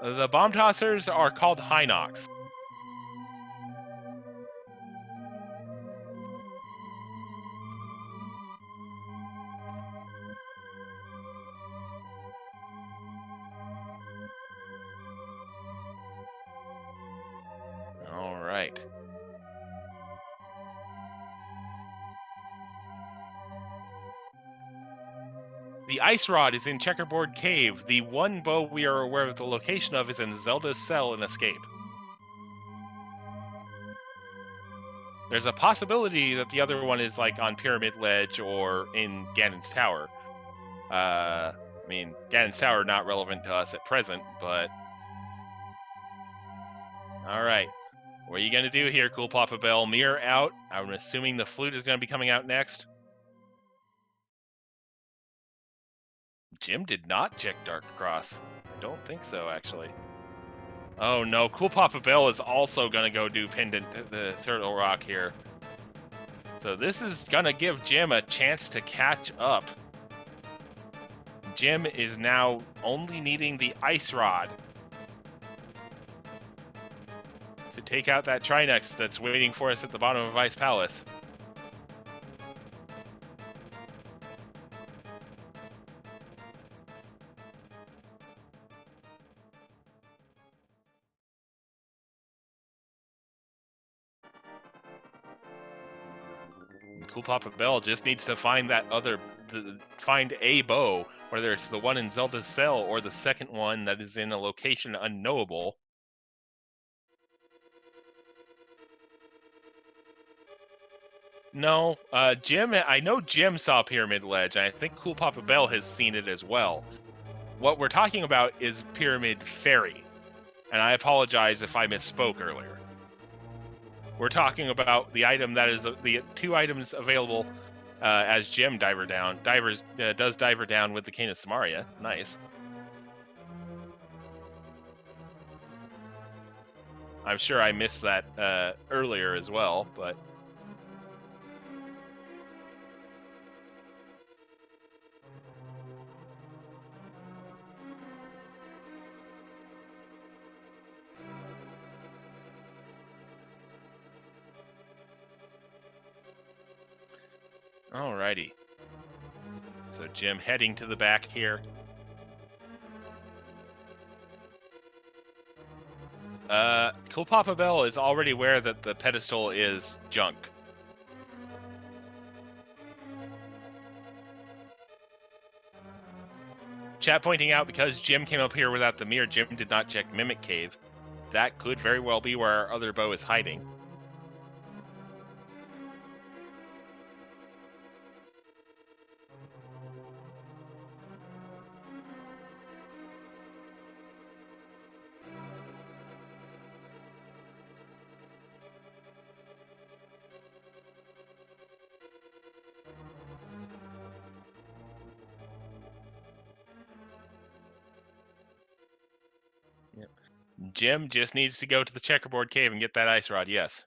the bomb tossers are called Hinox. All right. The Ice Rod is in Checkerboard Cave. The one bow we are aware of the location of is in Zelda's cell in Escape. There's a possibility that the other one is like on Pyramid Ledge or in Ganon's Tower. I mean, Ganon's Tower not relevant to us at present, but... All right. What are you going to do here, Cool Papa Bell? Mirror out. I'm assuming the flute is going to be coming out next. Jim did not check Dark Cross. I don't think so, actually. Oh no, Cool Papa Bell is also going to go do Pendant, the Turtle Rock here. So this is going to give Jim a chance to catch up. Jim is now only needing the Ice Rod to take out that Trinex that's waiting for us at the bottom of Ice Palace. coolpapabell just needs to find find a bow, whether it's the one in Zelda's cell or the second one that is in a location unknowable. No, Jim. I know Jim saw Pyramid Ledge, and I think coolpapabell has seen it as well. What we're talking about is Pyramid Ferry, and I apologize if I misspoke earlier. We're talking about the item that is the 2 items available as Jim does diver down with the Cane of Samaria. Nice. I'm sure I missed that earlier as well, but. Alrighty. So Jim heading to the back here. coolpapabell is already aware that the pedestal is junk. Chat pointing out, because Jim came up here without the mirror, Jim did not check Mimic Cave. That could very well be where our other bow is hiding. Yep. Jim just needs to go to the checkerboard cave and get that ice rod, yes.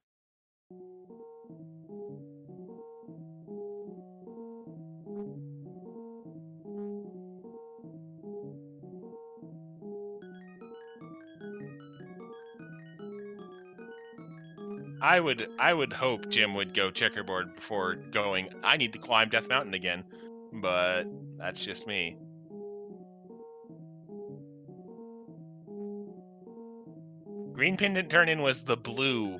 I would hope Jim would go checkerboard before going, I need to climb Death Mountain again, but that's just me. Green pendant turn-in was the blue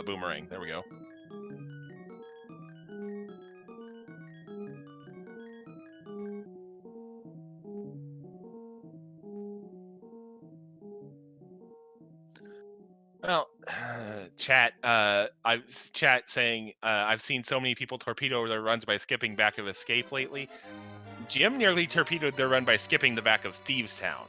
boomerang. There we go. Well, chat saying I've seen so many people torpedo their runs by skipping back of Escape lately. Jim nearly torpedoed their run by skipping the back of Thieves Town.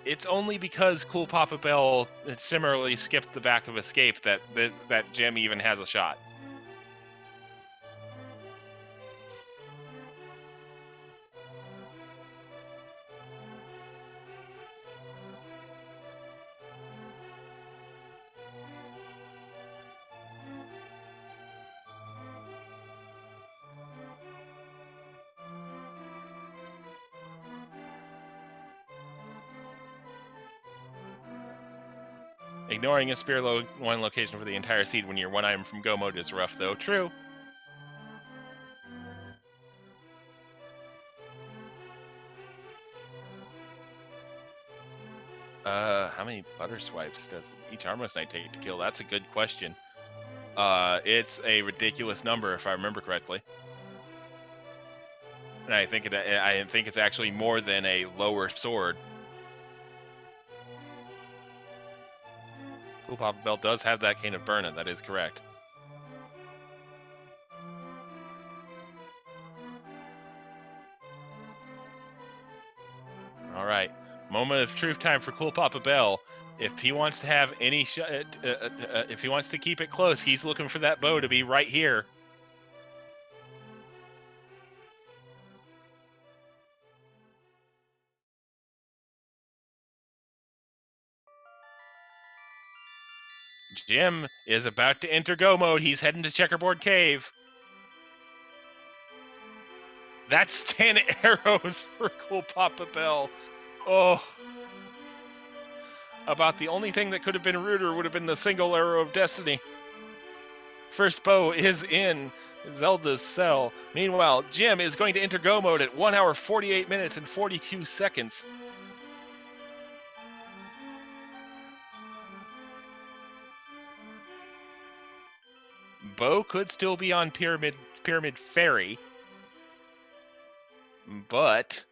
It's only because coolpapabell similarly skipped the back of Escape that Jim even has a shot. Ignoring a spear one location for the entire seed when you're 1 item from go mode is rough, though. True. How many butter swipes does each Armless Knight take to kill? That's a good question. It's a ridiculous number, if I remember correctly. And I think it's actually more than a lower sword. coolpapabell does have that Cane of Burnin, that is correct. All right, moment of truth time for coolpapabell. If he wants to have any if he wants to keep it close, he's looking for that bow to be right here. Jim is about to enter go mode. He's heading to Checkerboard Cave. That's 10 arrows for coolpapabell. Oh. About the only thing that could have been ruder would have been the single arrow of destiny. First bow is in Zelda's cell. Meanwhile, Jim is going to enter go mode at 1 hour, 48 minutes, and 42 seconds. Bo could still be on Pyramid Ferry, but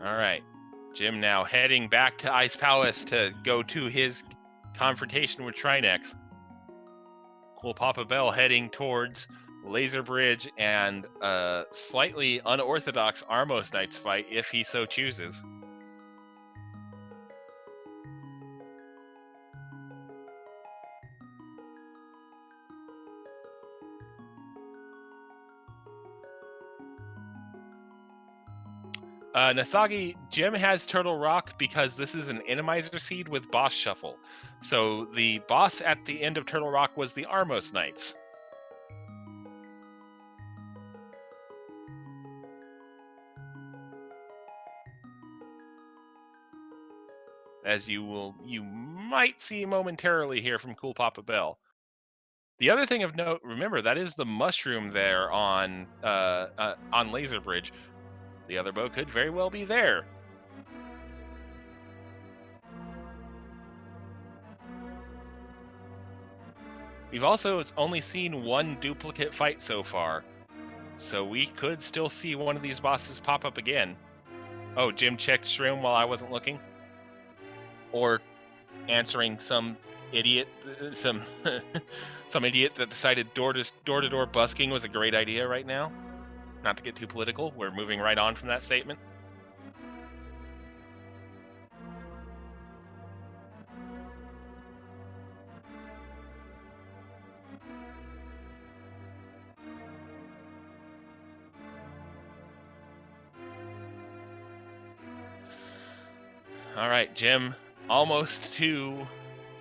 all right. Jim now heading back to Ice Palace to go to his confrontation with Trinex. Cool Papa Bell heading towards Laser Bridge and a slightly unorthodox Armos Knights fight if he so chooses. Nasagi, Jim has Turtle Rock because this is an Randomizer seed with boss shuffle. So the boss at the end of Turtle Rock was the Armos Knights. As you might see momentarily here from Cool Papa Bell. The other thing of note, remember, that is the mushroom there on Laser Bridge. The other boat could very well be there. We've also only seen one duplicate fight so far, so we could still see one of these bosses pop up again. Oh, Jim checked Shroom while I wasn't looking? Or answering some idiot, some idiot that decided door-to-door busking was a great idea right now? Not to get too political, we're moving right on from that statement. All right, Jim, almost to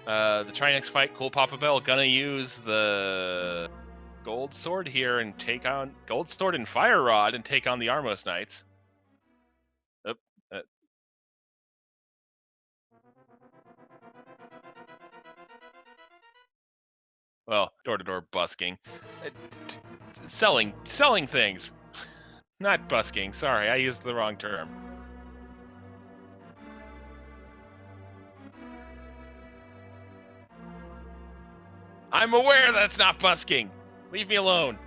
the Trinex fight. Cool Papa Bell gonna use the Gold Sword here and take on Gold Sword and Fire Rod and take on the Armos Knights. Well, door-to-door busking, selling things, not busking. Sorry, I used the wrong term. I'm aware that's not busking. Leave me alone.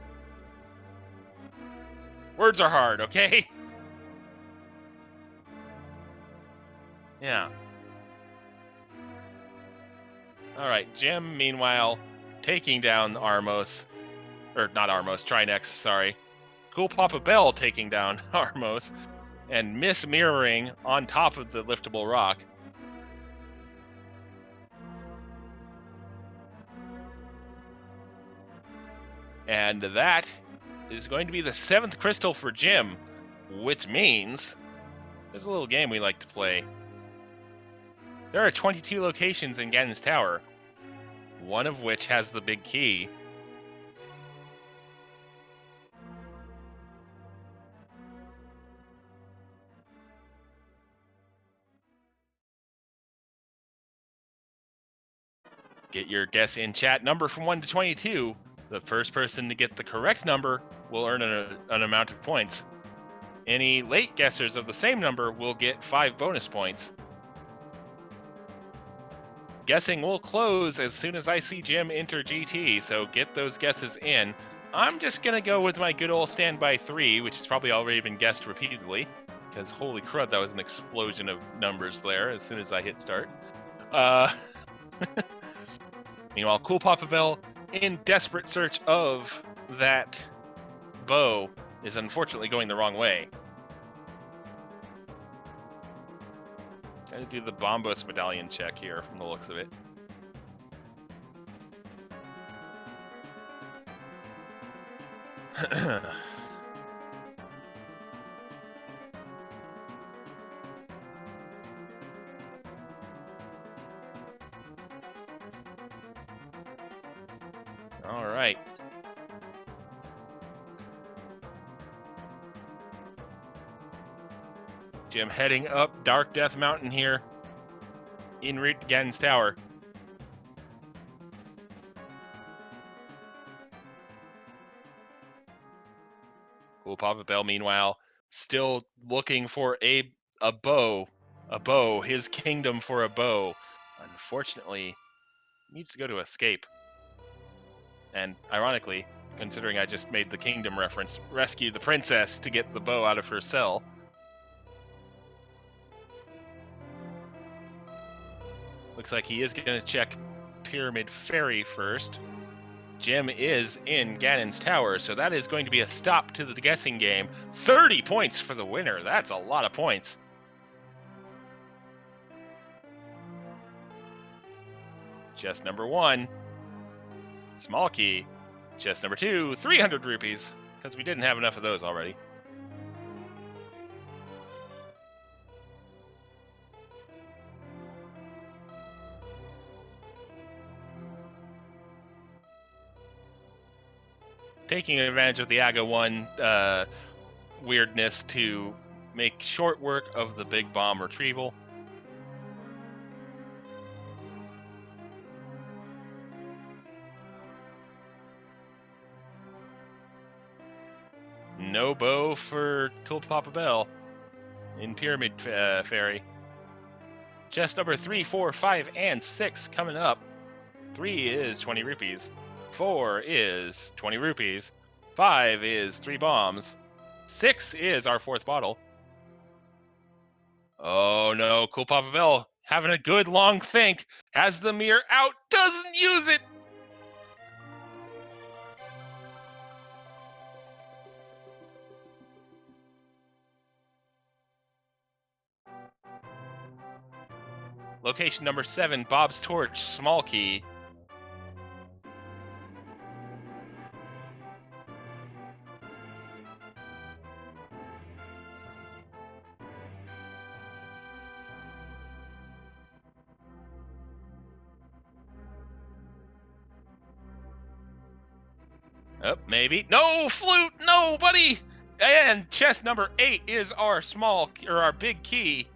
Words are hard, okay? Yeah. All right, Jim, meanwhile, taking down Armos, or not Armos, Trinex, sorry. Cool Papa Bell taking down Armos and mirroring on top of the liftable rock. And that is going to be the 7th crystal for Jim, which means there's a little game we like to play. There are 22 locations in Ganon's Tower, one of which has the big key. Get your guess in chat number from 1 to 22. The first person to get the correct number will earn an amount of points. Any late guessers of the same number will get 5 bonus points. Guessing will close as soon as I see Jim enter GT, so get those guesses in. I'm just going to go with my good old standby 3, which has probably already been guessed repeatedly, because holy crud, that was an explosion of numbers there as soon as I hit start. Meanwhile, Cool Papa Bell, in desperate search of that bow, is unfortunately going the wrong way. Gotta do the Bombos medallion check here from the looks of it. All right. Jim heading up Dark Death Mountain here, en route to Ganon's Tower. Cool Papa Bell, meanwhile, still looking for a a bow, his kingdom for a bow. Unfortunately, needs to go to escape. And ironically, considering I just made the kingdom reference, rescue the princess to get the bow out of her cell. Looks like he is going to check Pyramid Ferry first. Jim is in Ganon's Tower, so that is going to be a stop to the guessing game. 30 points for the winner. That's a lot of points. Chest number 1, small key. Chest number 2, 300 rupees, because we didn't have enough of those already. Taking advantage of the AGA 1 weirdness to make short work of the big bomb retrieval. No bow for coolpapabell in Pyramid Ferry. Chest number 3, 4, 5, and 6 coming up. 3 is 20 rupees. 4 is 20 rupees. 5 is 3 bombs. 6 is our 4th bottle. Oh no, coolpapabell having a good long think. Has the mirror out, doesn't use it. Location number 7, Bob's Torch, small key. Oh, maybe. No, flute, no, buddy. And chest number 8 is our our big key.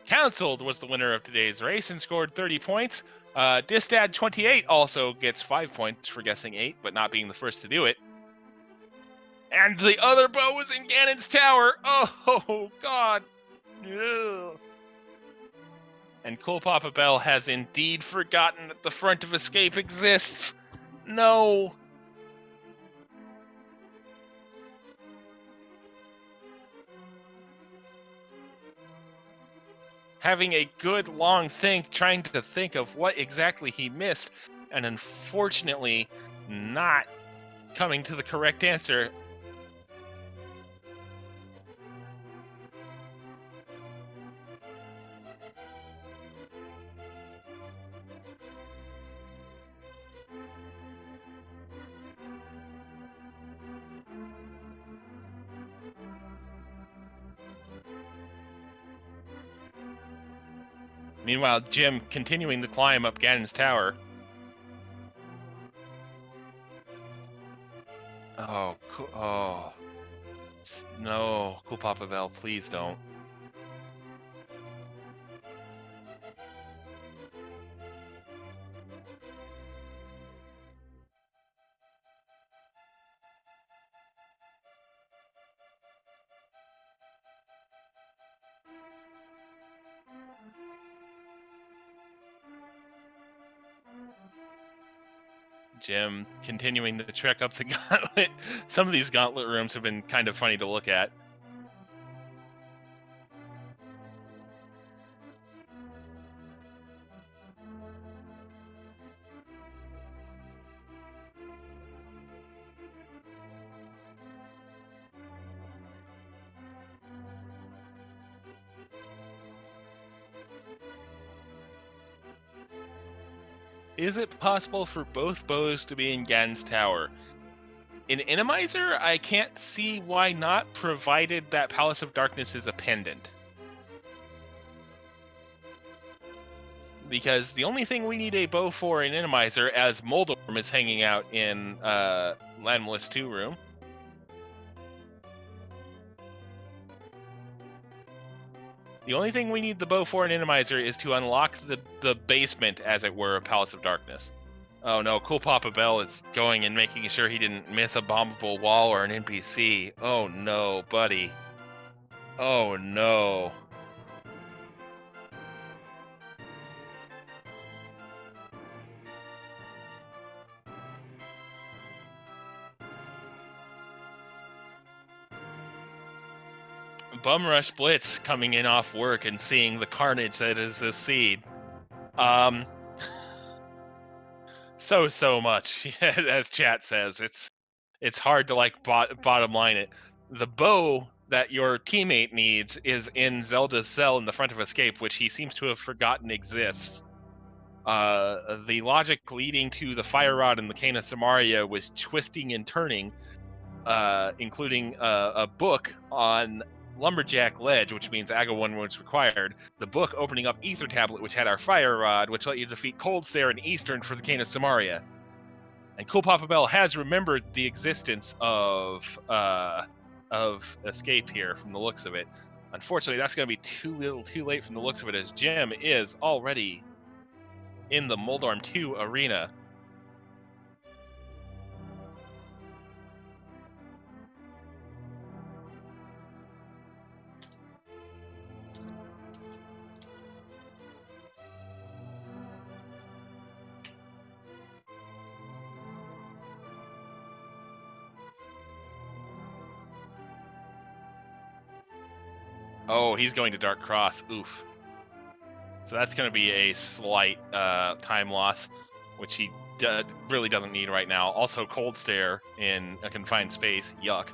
Counseled was the winner of today's race and scored 30 points. Distad28 also gets 5 points for guessing 8, but not being the first to do it. And the other bow is in Ganon's Tower. Oh, God. Ugh. And coolpapabell has indeed forgotten that the front of escape exists. No. Having a good long think, trying to think of what exactly he missed, and unfortunately not coming to the correct answer. Meanwhile, Jim continuing the climb up Ganon's Tower. Oh, oh. No, coolpapabell, please don't. Jim continuing the trek up the gauntlet. Some of these gauntlet rooms have been kind of funny to look at. Is it possible for both bows to be in Ganon's Tower? In Randomizer, I can't see why not, provided that Palace of Darkness is a pendant. Because the only thing we need a bow for in Randomizer, as Moldorm is hanging out in Landless 2 room. The only thing we need the bow for in Randomizer is to unlock the basement, as it were, of Palace of Darkness. Oh no, coolpapabell is going and making sure he didn't miss a bombable wall or an NPC. Oh no, buddy. Oh no. Bum Rush Blitz coming in off work and seeing the carnage that is this seed. So much, as chat says. It's hard to like bottom line it. The bow that your teammate needs is in Zelda's cell in the front of Escape, which he seems to have forgotten exists. The logic leading to the Fire Rod and the Cane of Samaria was twisting and turning, including a book on Lumberjack Ledge, which means Aga 1 was required. The book opening up Ether Tablet, which had our Fire Rod, which let you defeat Cold Stare and Eastern for the Cane of Samaria. And Cool Papa Bell has remembered the existence of Escape here from the looks of it. Unfortunately, that's going to be too late from the looks of it, as Jim is already in the Moldorm 2 arena. Oh, he's going to Dark Cross. Oof. So that's going to be a slight time loss, which he really doesn't need right now. Also, Cold Stare in a confined space. Yuck.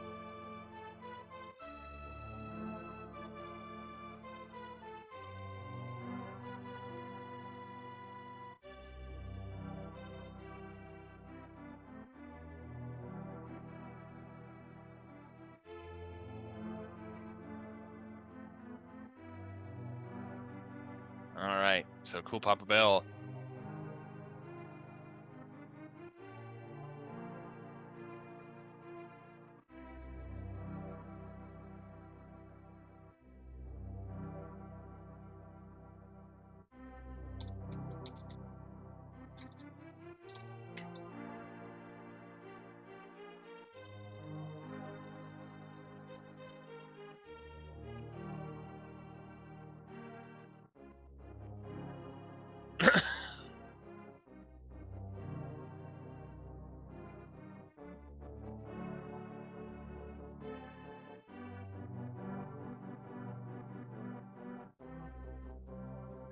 All right, so Cool Papa Bell.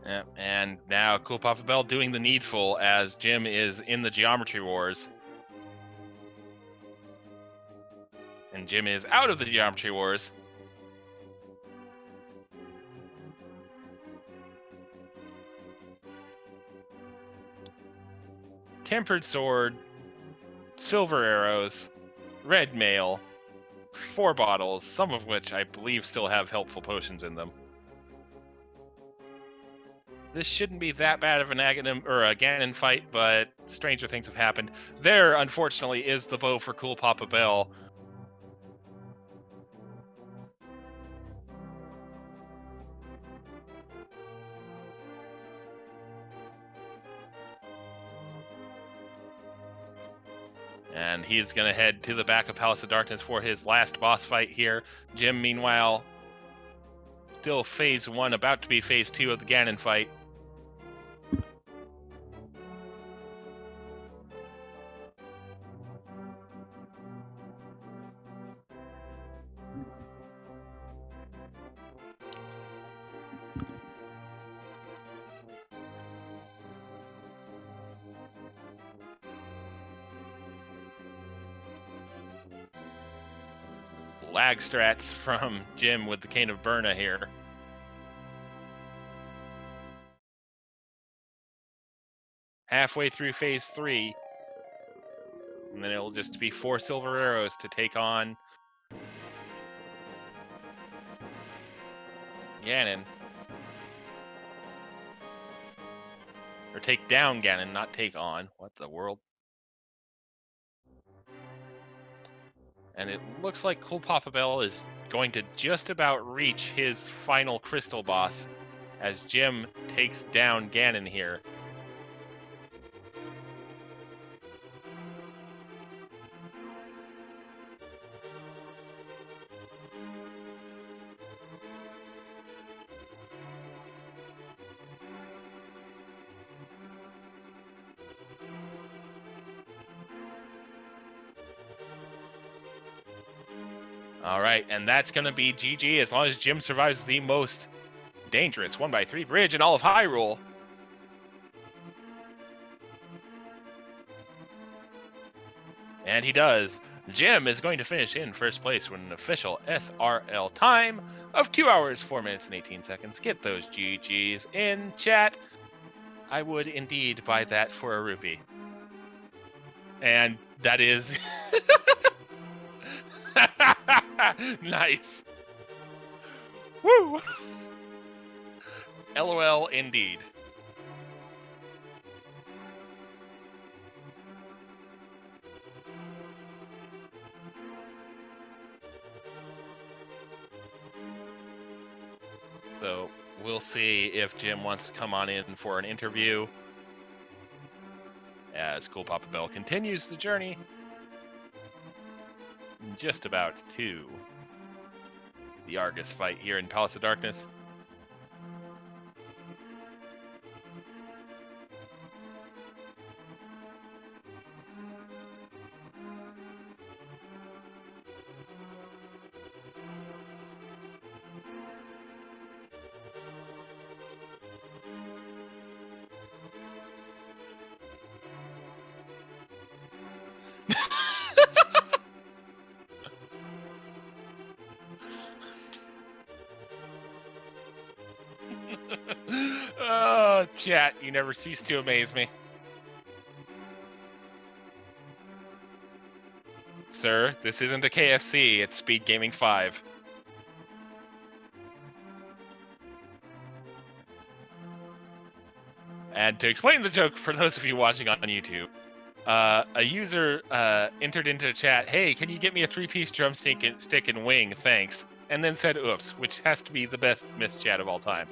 Yeah, and now Cool Papa Bell doing the needful as Jim is in the Geometry Wars. And Jim is out of the Geometry Wars. Tempered Sword, Silver Arrows, Red Mail, 4 bottles, some of which I believe still have helpful potions in them. This shouldn't be that bad of an Aghanim or a Ganon fight, but stranger things have happened. There, unfortunately, is the bow for Cool Papa Bell. And he's going to head to the back of Palace of Darkness for his last boss fight here. Jim, meanwhile, still phase 1, about to be phase 2 of the Ganon fight. Lag strats from Jim with the Cane of Burna here. Halfway through phase 3. And then it'll just be 4 silver arrows to take on Ganon. Or take down Ganon, not take on. What the world? And it looks like Cool Papa Bell is going to just about reach his final crystal boss as Jim takes down Ganon here. All right, and that's going to be GG as long as Jim survives the most dangerous 1x3 bridge in all of Hyrule. And he does. Jim is going to finish in first place with an official SRL time of 2 hours, 4 minutes, and 18 seconds. Get those GGs in chat. I would indeed buy that for a rupee. And that is... Nice. Woo! LOL indeed. So we'll see if Jim wants to come on in for an interview as Cool Papa Bell continues the journey just about to the Argus fight here in Palace of Darkness. Oh, chat, you never cease to amaze me. Sir, this isn't a KFC, it's SpeedGaming 5. And to explain the joke for those of you watching on YouTube, a user entered into the chat, "Hey, can you get me a 3-piece drumstick and wing, thanks," and then said oops, which has to be the best missed chat of all time.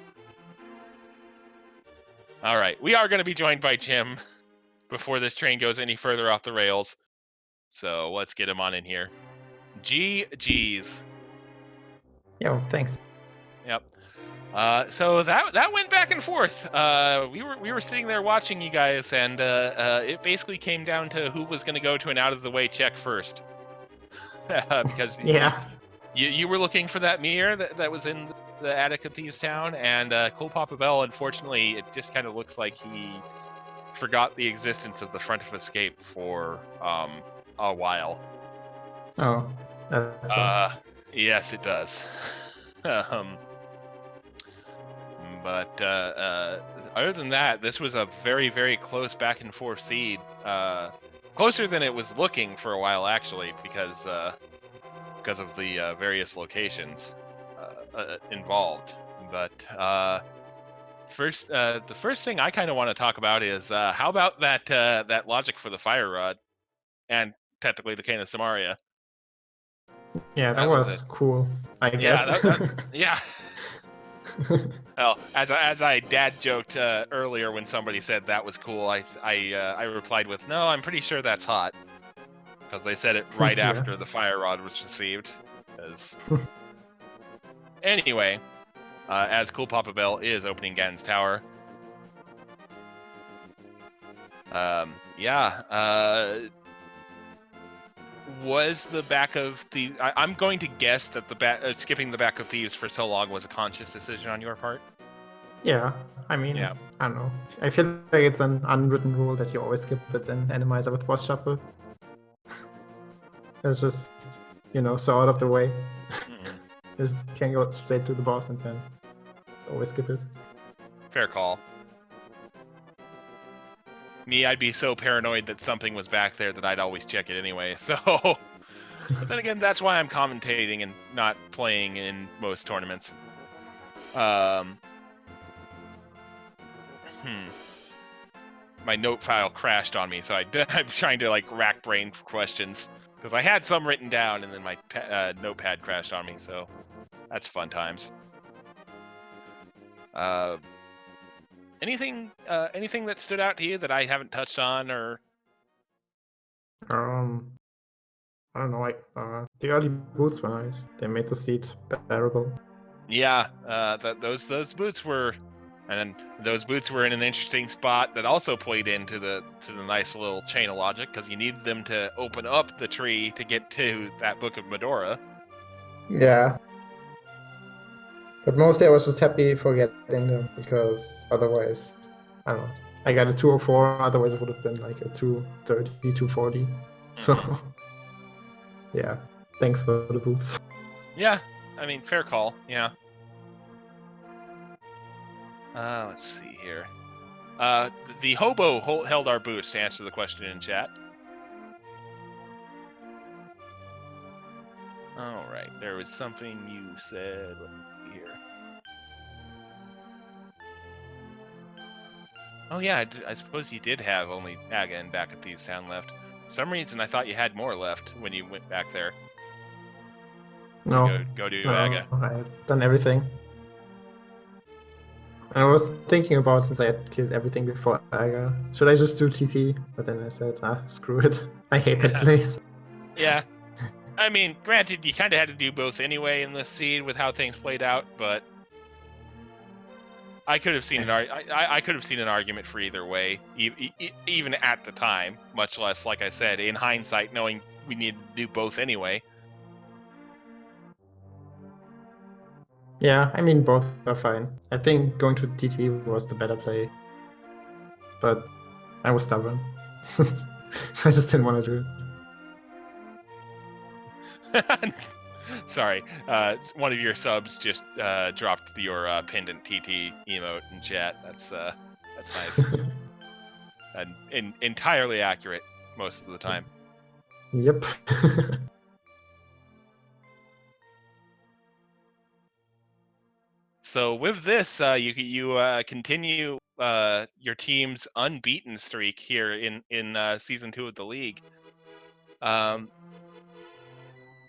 All right, we are going to be joined by Jim before this train goes any further off the rails. So let's get him on in here. GG's. Yo, thanks. Yep. So that went back and forth. We were sitting there watching you guys, and it basically came down to who was going to go to an out of the way check first. Because yeah, you were looking for that mirror that was in the attic of Thieves Town, and Cool Papa Bell, unfortunately, it just kind of looks like he forgot the existence of the front of escape for a while. Oh, that sucks. Yes, it does. But other than that, this was a very, very close back and forth seed. Closer than it was looking for a while, actually, because of the various locations involved. But the first thing I kind of want to talk about is how about that logic for the fire rod, and technically the cane of Samaria. Yeah, that was cool, I guess. Yeah. Well, as I dad joked earlier when somebody said that was cool, I replied with, "No, I'm pretty sure that's hot," because they said it right Yeah. after the fire rod was received. Anyway, as Cool Papa Bell is opening Ganon's Tower. Was the back of the... I'm going to guess that the skipping the back of Thieves for so long was a conscious decision on your part? Yeah, I mean, I don't know. I feel like it's an unwritten rule that you always skip it in Randomizer with boss shuffle. It's just, so out of the way. You just can go straight to the boss and then always skip it. Fair call. Me, I'd be so paranoid that something was back there that I'd always check it anyway, so... But then again, that's why I'm commentating and not playing in most tournaments. My note file crashed on me, so I'm trying to rack brain for questions. Because I had some written down, and then my notepad crashed on me, so that's fun times. Anything that stood out to you that I haven't touched on, or? I don't know. The early boots were nice. They made the seat bearable. Yeah, those boots were, and those boots were in an interesting spot that also played into the nice little chain of logic, because you needed them to open up the tree to get to that Book of Medora. Yeah. But mostly I was just happy for getting them, because otherwise, I don't know. I got a 204, otherwise it would have been like a 230, 240. So, yeah. Thanks for the boots. Yeah, I mean, fair call. Yeah. Let's see here. The hobo held our boots to answer the question in chat. All right, there was something you said. Let me see here. Oh yeah, I suppose you did have only Aga and Back at Thieves Town left. For some reason, I thought you had more left when you went back there. No. Go to No, Aga. I've done everything. I was thinking about, since I had killed everything before Aga, should I just do TT? But then I said, screw it. I hate that place. Yeah. I mean, granted, you kind of had to do both anyway in this seed with how things played out, but I could have seen I could have seen an argument for either way, even at the time. Much less, like I said, in hindsight, knowing we needed to do both anyway. Yeah, I mean, both are fine. I think going to TT was the better play. But I was stubborn. So I just didn't want to do it. Sorry, one of your subs just dropped your pendant TT emote in chat. That's nice. And entirely accurate most of the time. Yep. So with this, you continue your team's unbeaten streak here in season 2 of the league.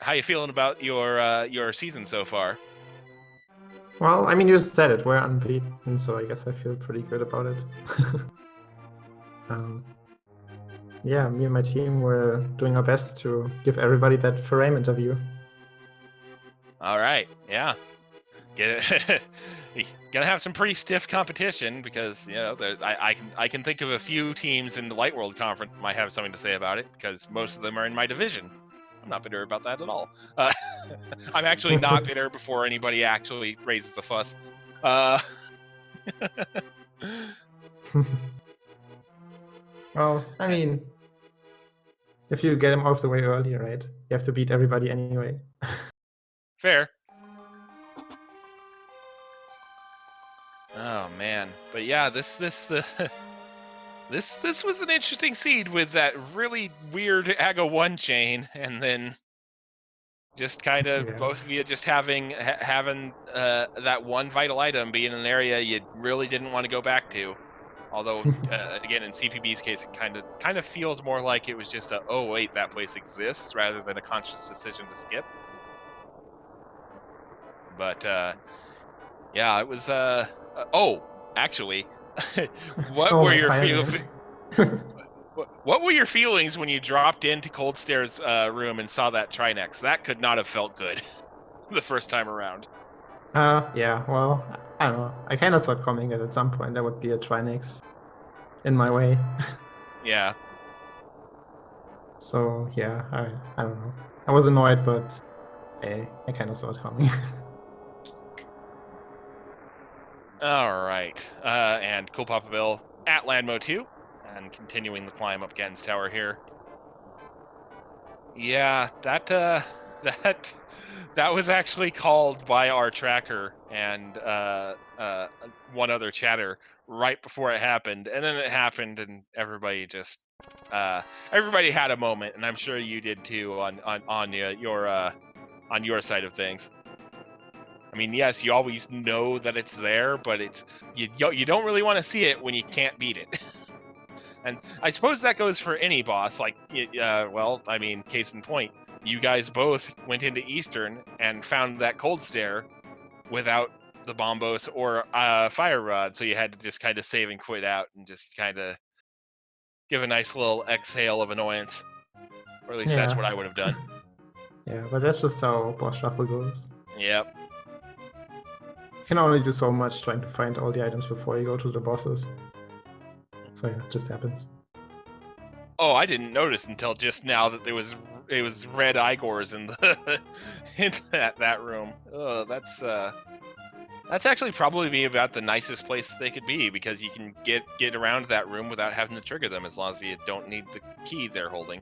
How you feeling about your season so far? Well, I mean, you just said it. We're unbeaten, so I guess I feel pretty good about it. Yeah, me and my team were doing our best to give everybody that Ferrame interview. All right, yeah. You're gonna have some pretty stiff competition, because I can think of a few teams in the Light World Conference might have something to say about it, because most of them are in my division. I'm not bitter about that at all. I'm actually not bitter before anybody actually raises a fuss. Well, I mean, if you get them out of the way early, right? You have to beat everybody anyway. Fair. Oh man, but yeah, this was an interesting seed with that really weird Aga 1 chain, and then just kind of both of you just having that one vital item be in an area you really didn't want to go back to. Although again, in CPB's case, it kind of feels more like it was just a, oh wait, that place exists, rather than a conscious decision to skip. But yeah, it was oh, actually, what were your what were your feelings when you dropped into Cold Stare's room and saw that Trinex? That could not have felt good the first time around. Yeah, well, I don't know. I kind of saw it coming that at some point there would be a Trinex in my way. Yeah. So, yeah, I don't know. I was annoyed, but I kind of saw it coming. All right. And Cool Papa Bill at Landmo 2, and continuing the climb up Gen's Tower here. Yeah, that was actually called by our tracker and one other chatter right before it happened, and then it happened, and everybody just everybody had a moment, and I'm sure you did too on your side of things. I mean, yes, you always know that it's there, but it's you don't really want to see it when you can't beat it. And I suppose that goes for any boss. Like, well, I mean, case in point, you guys both went into Eastern and found that Cold Stare without the Bombos or Fire Rod, so you had to just kind of save and quit out and just kind of give a nice little exhale of annoyance. Or at least that's what I would have done. Yeah, but that's just how boss shuffle goes. Yep. You can only do so much trying to find all the items before you go to the bosses. So yeah, it just happens. Oh, I didn't notice until just now that red Igors in the in that room. Oh, that's actually probably be about the nicest place they could be, because you can get around that room without having to trigger them, as long as you don't need the key they're holding.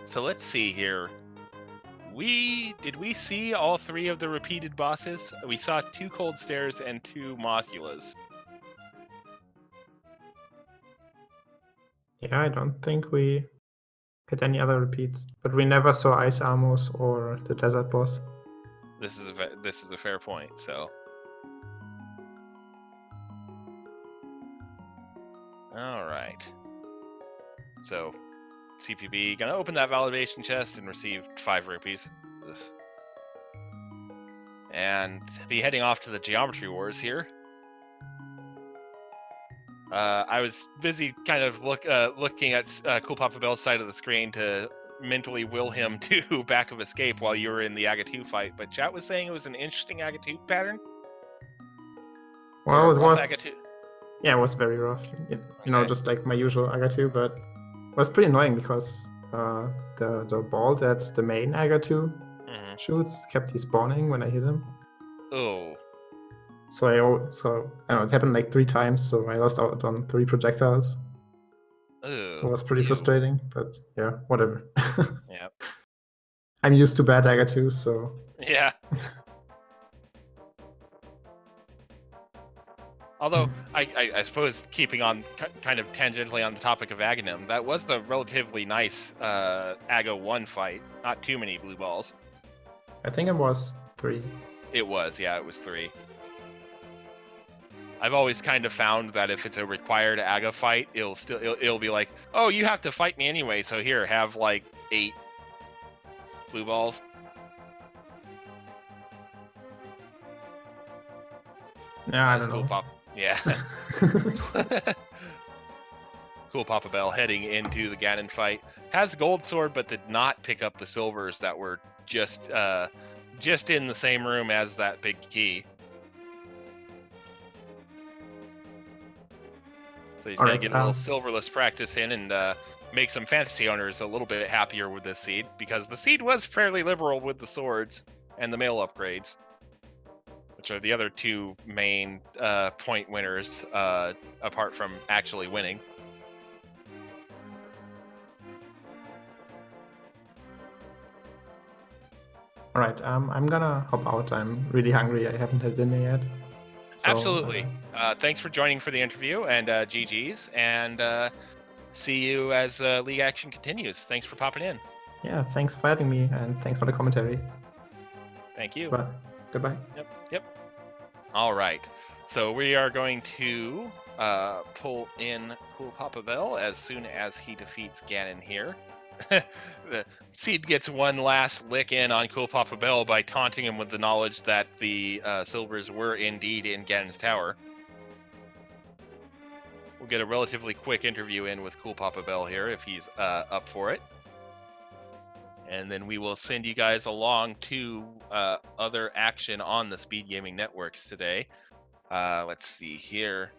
So let's see here. Did we see all 3 of the repeated bosses? We saw 2 cold stares and 2 Mothulas. Yeah, I don't think we had any other repeats, but we never saw Ice Amos or the Desert Boss. This is a fair point. So, all right. So, CPB gonna open that validation chest and receive 5 rupees. Ugh. And be heading off to the Geometry Wars here. I was busy kind of looking at coolpapabell's side of the screen to mentally will him to back of escape while you were in the Aga 2 fight, but chat was saying it was an interesting Aga 2 pattern. Well, it was. Aga 2. Yeah, it was very rough. You know, just like my usual Aga 2, but it was pretty annoying because the ball that the main Aga 2 shoots kept despawning when I hit him. Oh. So I don't know, it happened like 3 times, so I lost out on 3 projectiles. Ugh. So it was pretty frustrating, but yeah, whatever. Yeah. I'm used to bad Aga 2, so. Yeah. Although, I suppose keeping on kind of tangentially on the topic of Aghanim, that was a relatively nice Aga 1 fight. Not too many blue balls. I think it was 3. It was, yeah, it was 3. I've always kind of found that if it's a required Aga fight, it'll be like, oh, you have to fight me anyway, so here, have like 8 blue balls. Yeah, I don't know. Yeah. Coolpapabell heading into the Ganon fight. Has gold sword, but did not pick up the silvers that were just in the same room as that big key. So he's going to get a little silverless practice in and make some fantasy owners a little bit happier with this seed, because the seed was fairly liberal with the swords and the mail upgrades, which are the other 2 main point winners, apart from actually winning. Alright, I'm gonna hop out. I'm really hungry. I haven't had dinner yet. So, absolutely. Thanks for joining for the interview, and GG's, and see you as League action continues. Thanks for popping in. Yeah, thanks for having me, and thanks for the commentary. Thank you. Goodbye. Yep. All right. So we are going to pull in Coolpapabell as soon as he defeats Ganon here. The Seed gets one last lick in on Coolpapabell by taunting him with the knowledge that the silvers were indeed in Ganon's tower. We'll get a relatively quick interview in with Coolpapabell here if he's up for it. And then we will send you guys along to other action on the SpeedGaming networks today. Let's see here.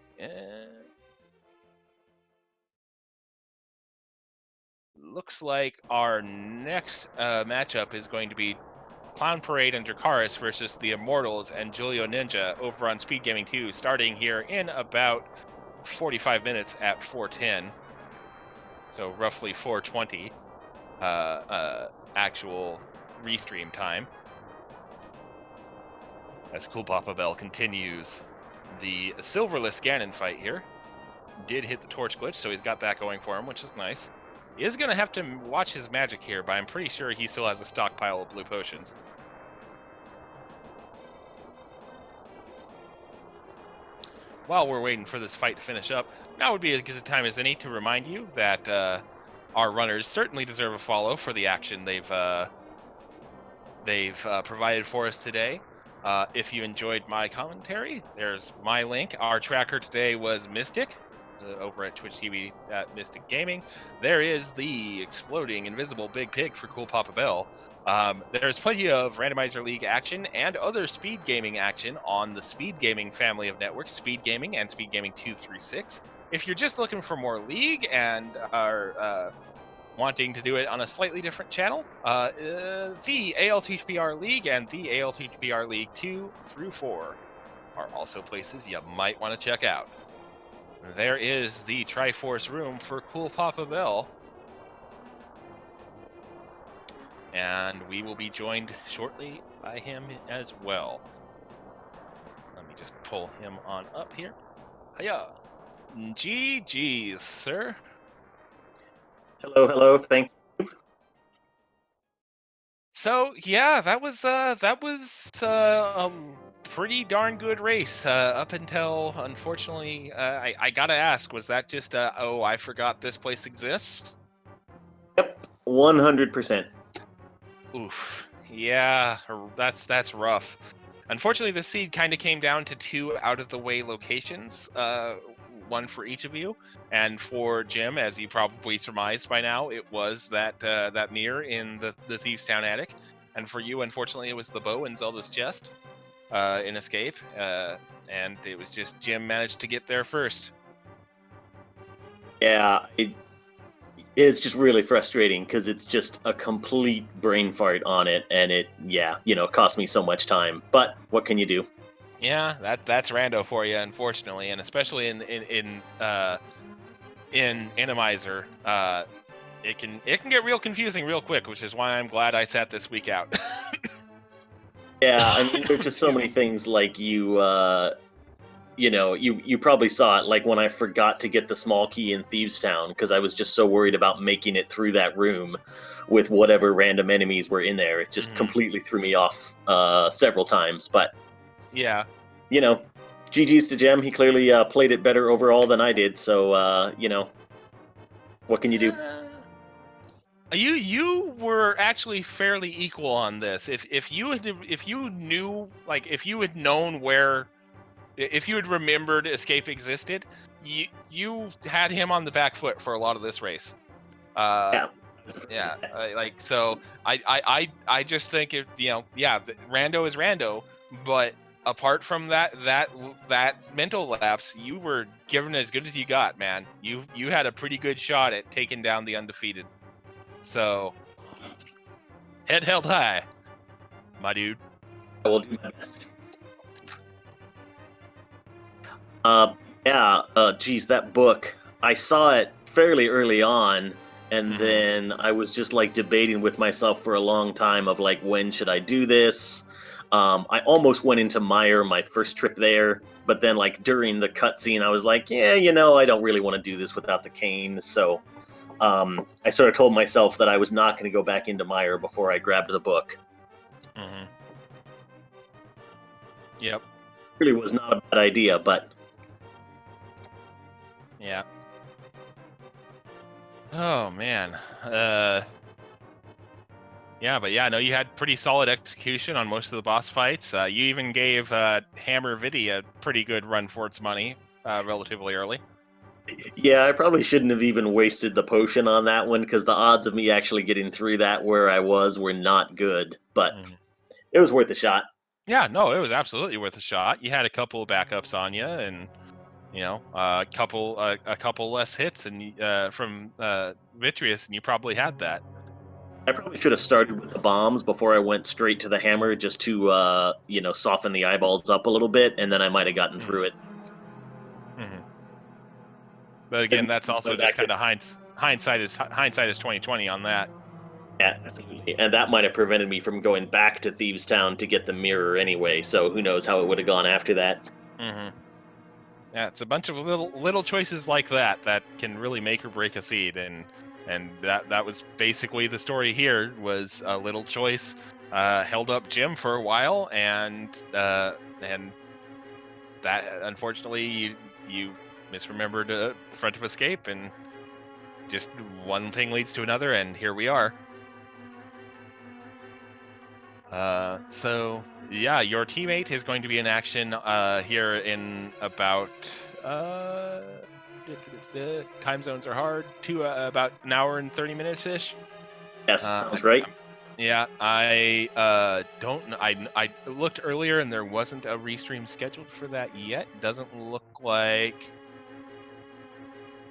Looks like our next matchup is going to be Clown Parade and Dracaris versus the Immortals and Julio Ninja over on SpeedGaming 2, starting here in about 45 minutes at 4:10. So roughly 4:20 actual restream time. As Coolpapabell continues the silverless Ganon fight here. Did hit the torch glitch, so he's got that going for him, which is nice. He is going to have to watch his magic here, but I'm pretty sure he still has a stockpile of blue potions. While we're waiting for this fight to finish up, now would be as good a time as any to remind you that our runners certainly deserve a follow for the action they've provided for us today. If you enjoyed my commentary, there's my link. Our tracker today was Mystic, over at Twitch TV at Mystic Gaming. There is the exploding invisible big pig for Cool Papa Bell. There's plenty of Randomizer League action and other speed gaming action on the Speed Gaming family of networks, Speed Gaming and Speed Gaming 236. If you're just looking for more League and are wanting to do it on a slightly different channel, the ALTTPR League and the ALTTPR League 2 through 4 are also places you might want to check out. There is the Triforce room for Cool Papa Bell. And we will be joined shortly by him as well. Let me just pull him on up here. Hiya. GG's, sir. Hello, hello. Thank you. So yeah, that was a pretty darn good race up until, unfortunately, I gotta ask, was that just oh, I forgot this place exists? Yep, 100%. Oof. Yeah, that's rough. Unfortunately, the seed kind of came down to 2 out-of-the-way locations, one for each of you. And for Jim, as you probably surmised by now, it was that that mirror in the Thieves' Town attic. And for you, unfortunately, it was the bow in Zelda's chest in Escape. And it was just Jim managed to get there first. Yeah, it's just really frustrating because it's just a complete brain fart on it, and it, yeah, cost me so much time. But what can you do? Yeah, that's rando for you, unfortunately, and especially in Randomizer, it can get real confusing real quick, which is why I'm glad I sat this week out. Yeah, I mean, there's just so many things like you probably saw it, like when I forgot to get the small key in Thieves' Town because I was just so worried about making it through that room with whatever random enemies were in there. It just completely threw me off several times. But yeah, GG's to Jem. He clearly played it better overall than I did. So what can you do? You were actually fairly equal on this. If you had known where, if you had remembered Escape existed, you had him on the back foot for a lot of this race. Yeah, so I just think rando is rando, but apart from that mental lapse, you were given as good as you got, man. You had a pretty good shot at taking down the undefeated. So head held high, my dude. I will do my best. Geez, that book. I saw it fairly early on, and then I was just like debating with myself for a long time of like, when should I do this? I almost went into Meyer my first trip there, but then like during the cutscene, I was like, yeah, I don't really want to do this without the cane. So I sort of told myself that I was not going to go back into Meyer before I grabbed the book. Yep. Really was not a bad idea, but yeah. Oh man. Yeah, but yeah, no, you had pretty solid execution on most of the boss fights. You even gave Hammer Vidi a pretty good run for its money relatively early. Yeah, I probably shouldn't have even wasted the potion on that one because the odds of me actually getting through that where I was were not good, but it was worth a shot. Yeah, no, it was absolutely worth a shot. You had a couple of backups on you, and a couple less hits and from Vitreous, and you probably had that. I probably should have started with the bombs before I went straight to the hammer, just to soften the eyeballs up a little bit, and then I might have gotten through it. But again, that's also just kind of hindsight is 2020 on that. Yeah, absolutely. And that might have prevented me from going back to Thieves' Town to get the mirror anyway. So who knows how it would have gone after that. Yeah, it's a bunch of little choices like that can really make or break a seed, and that was basically the story here. Was a little choice held up Jim for a while, and that unfortunately you misremembered Front of Escape, and just one thing leads to another, and here we are. So yeah, your teammate is going to be in action here in about Time zones are hard. About an hour and 30 minutes ish. Yes, sounds right. Yeah, I looked earlier and there wasn't a restream scheduled for that yet. Doesn't look like.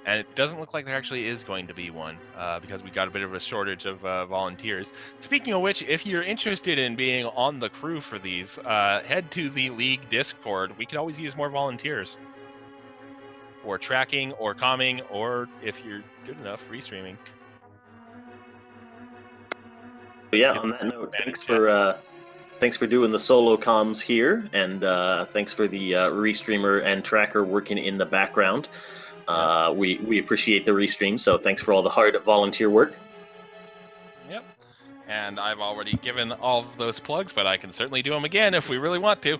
And it doesn't look like there actually is going to be one because we got a bit of a shortage of volunteers. Speaking of which, if you're interested in being on the crew for these, head to the League Discord. We could always use more volunteers. Or tracking, or calming, or if you're good enough, restreaming. But yeah, on that note, thanks for doing the solo comms here, and thanks for the restreamer and tracker working in the background. We appreciate the restream, so thanks for all the hard volunteer work. Yep. And I've already given all of those plugs, but I can certainly do them again if we really want to.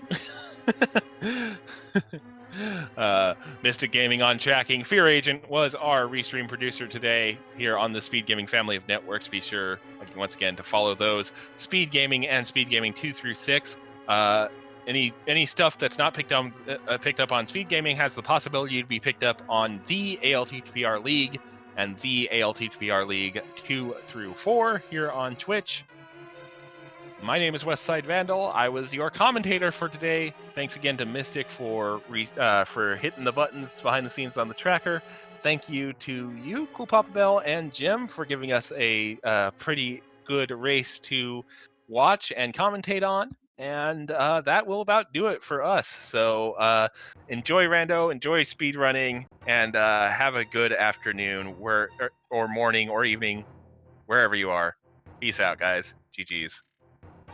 Mystic Gaming on tracking. Fear Agent was our restream producer today here on the SpeedGaming family of networks. Be sure, once again, to follow those. SpeedGaming and SpeedGaming 2 through 6. Any stuff that's not picked up on SpeedGaming has the possibility to be picked up on the ALTTPR League and the ALTTPR League 2 through 4 here on Twitch. My name is Westside Vandal. I was your commentator for today. Thanks again to Mystic for hitting the buttons behind the scenes on the tracker. Thank you to you, Cool Papa Bell, and Jim for giving us a pretty good race to watch and commentate on. And that will about do it for us. So enjoy Rando, enjoy speedrunning, and have a good afternoon or morning or evening, wherever you are. Peace out, guys. GG's.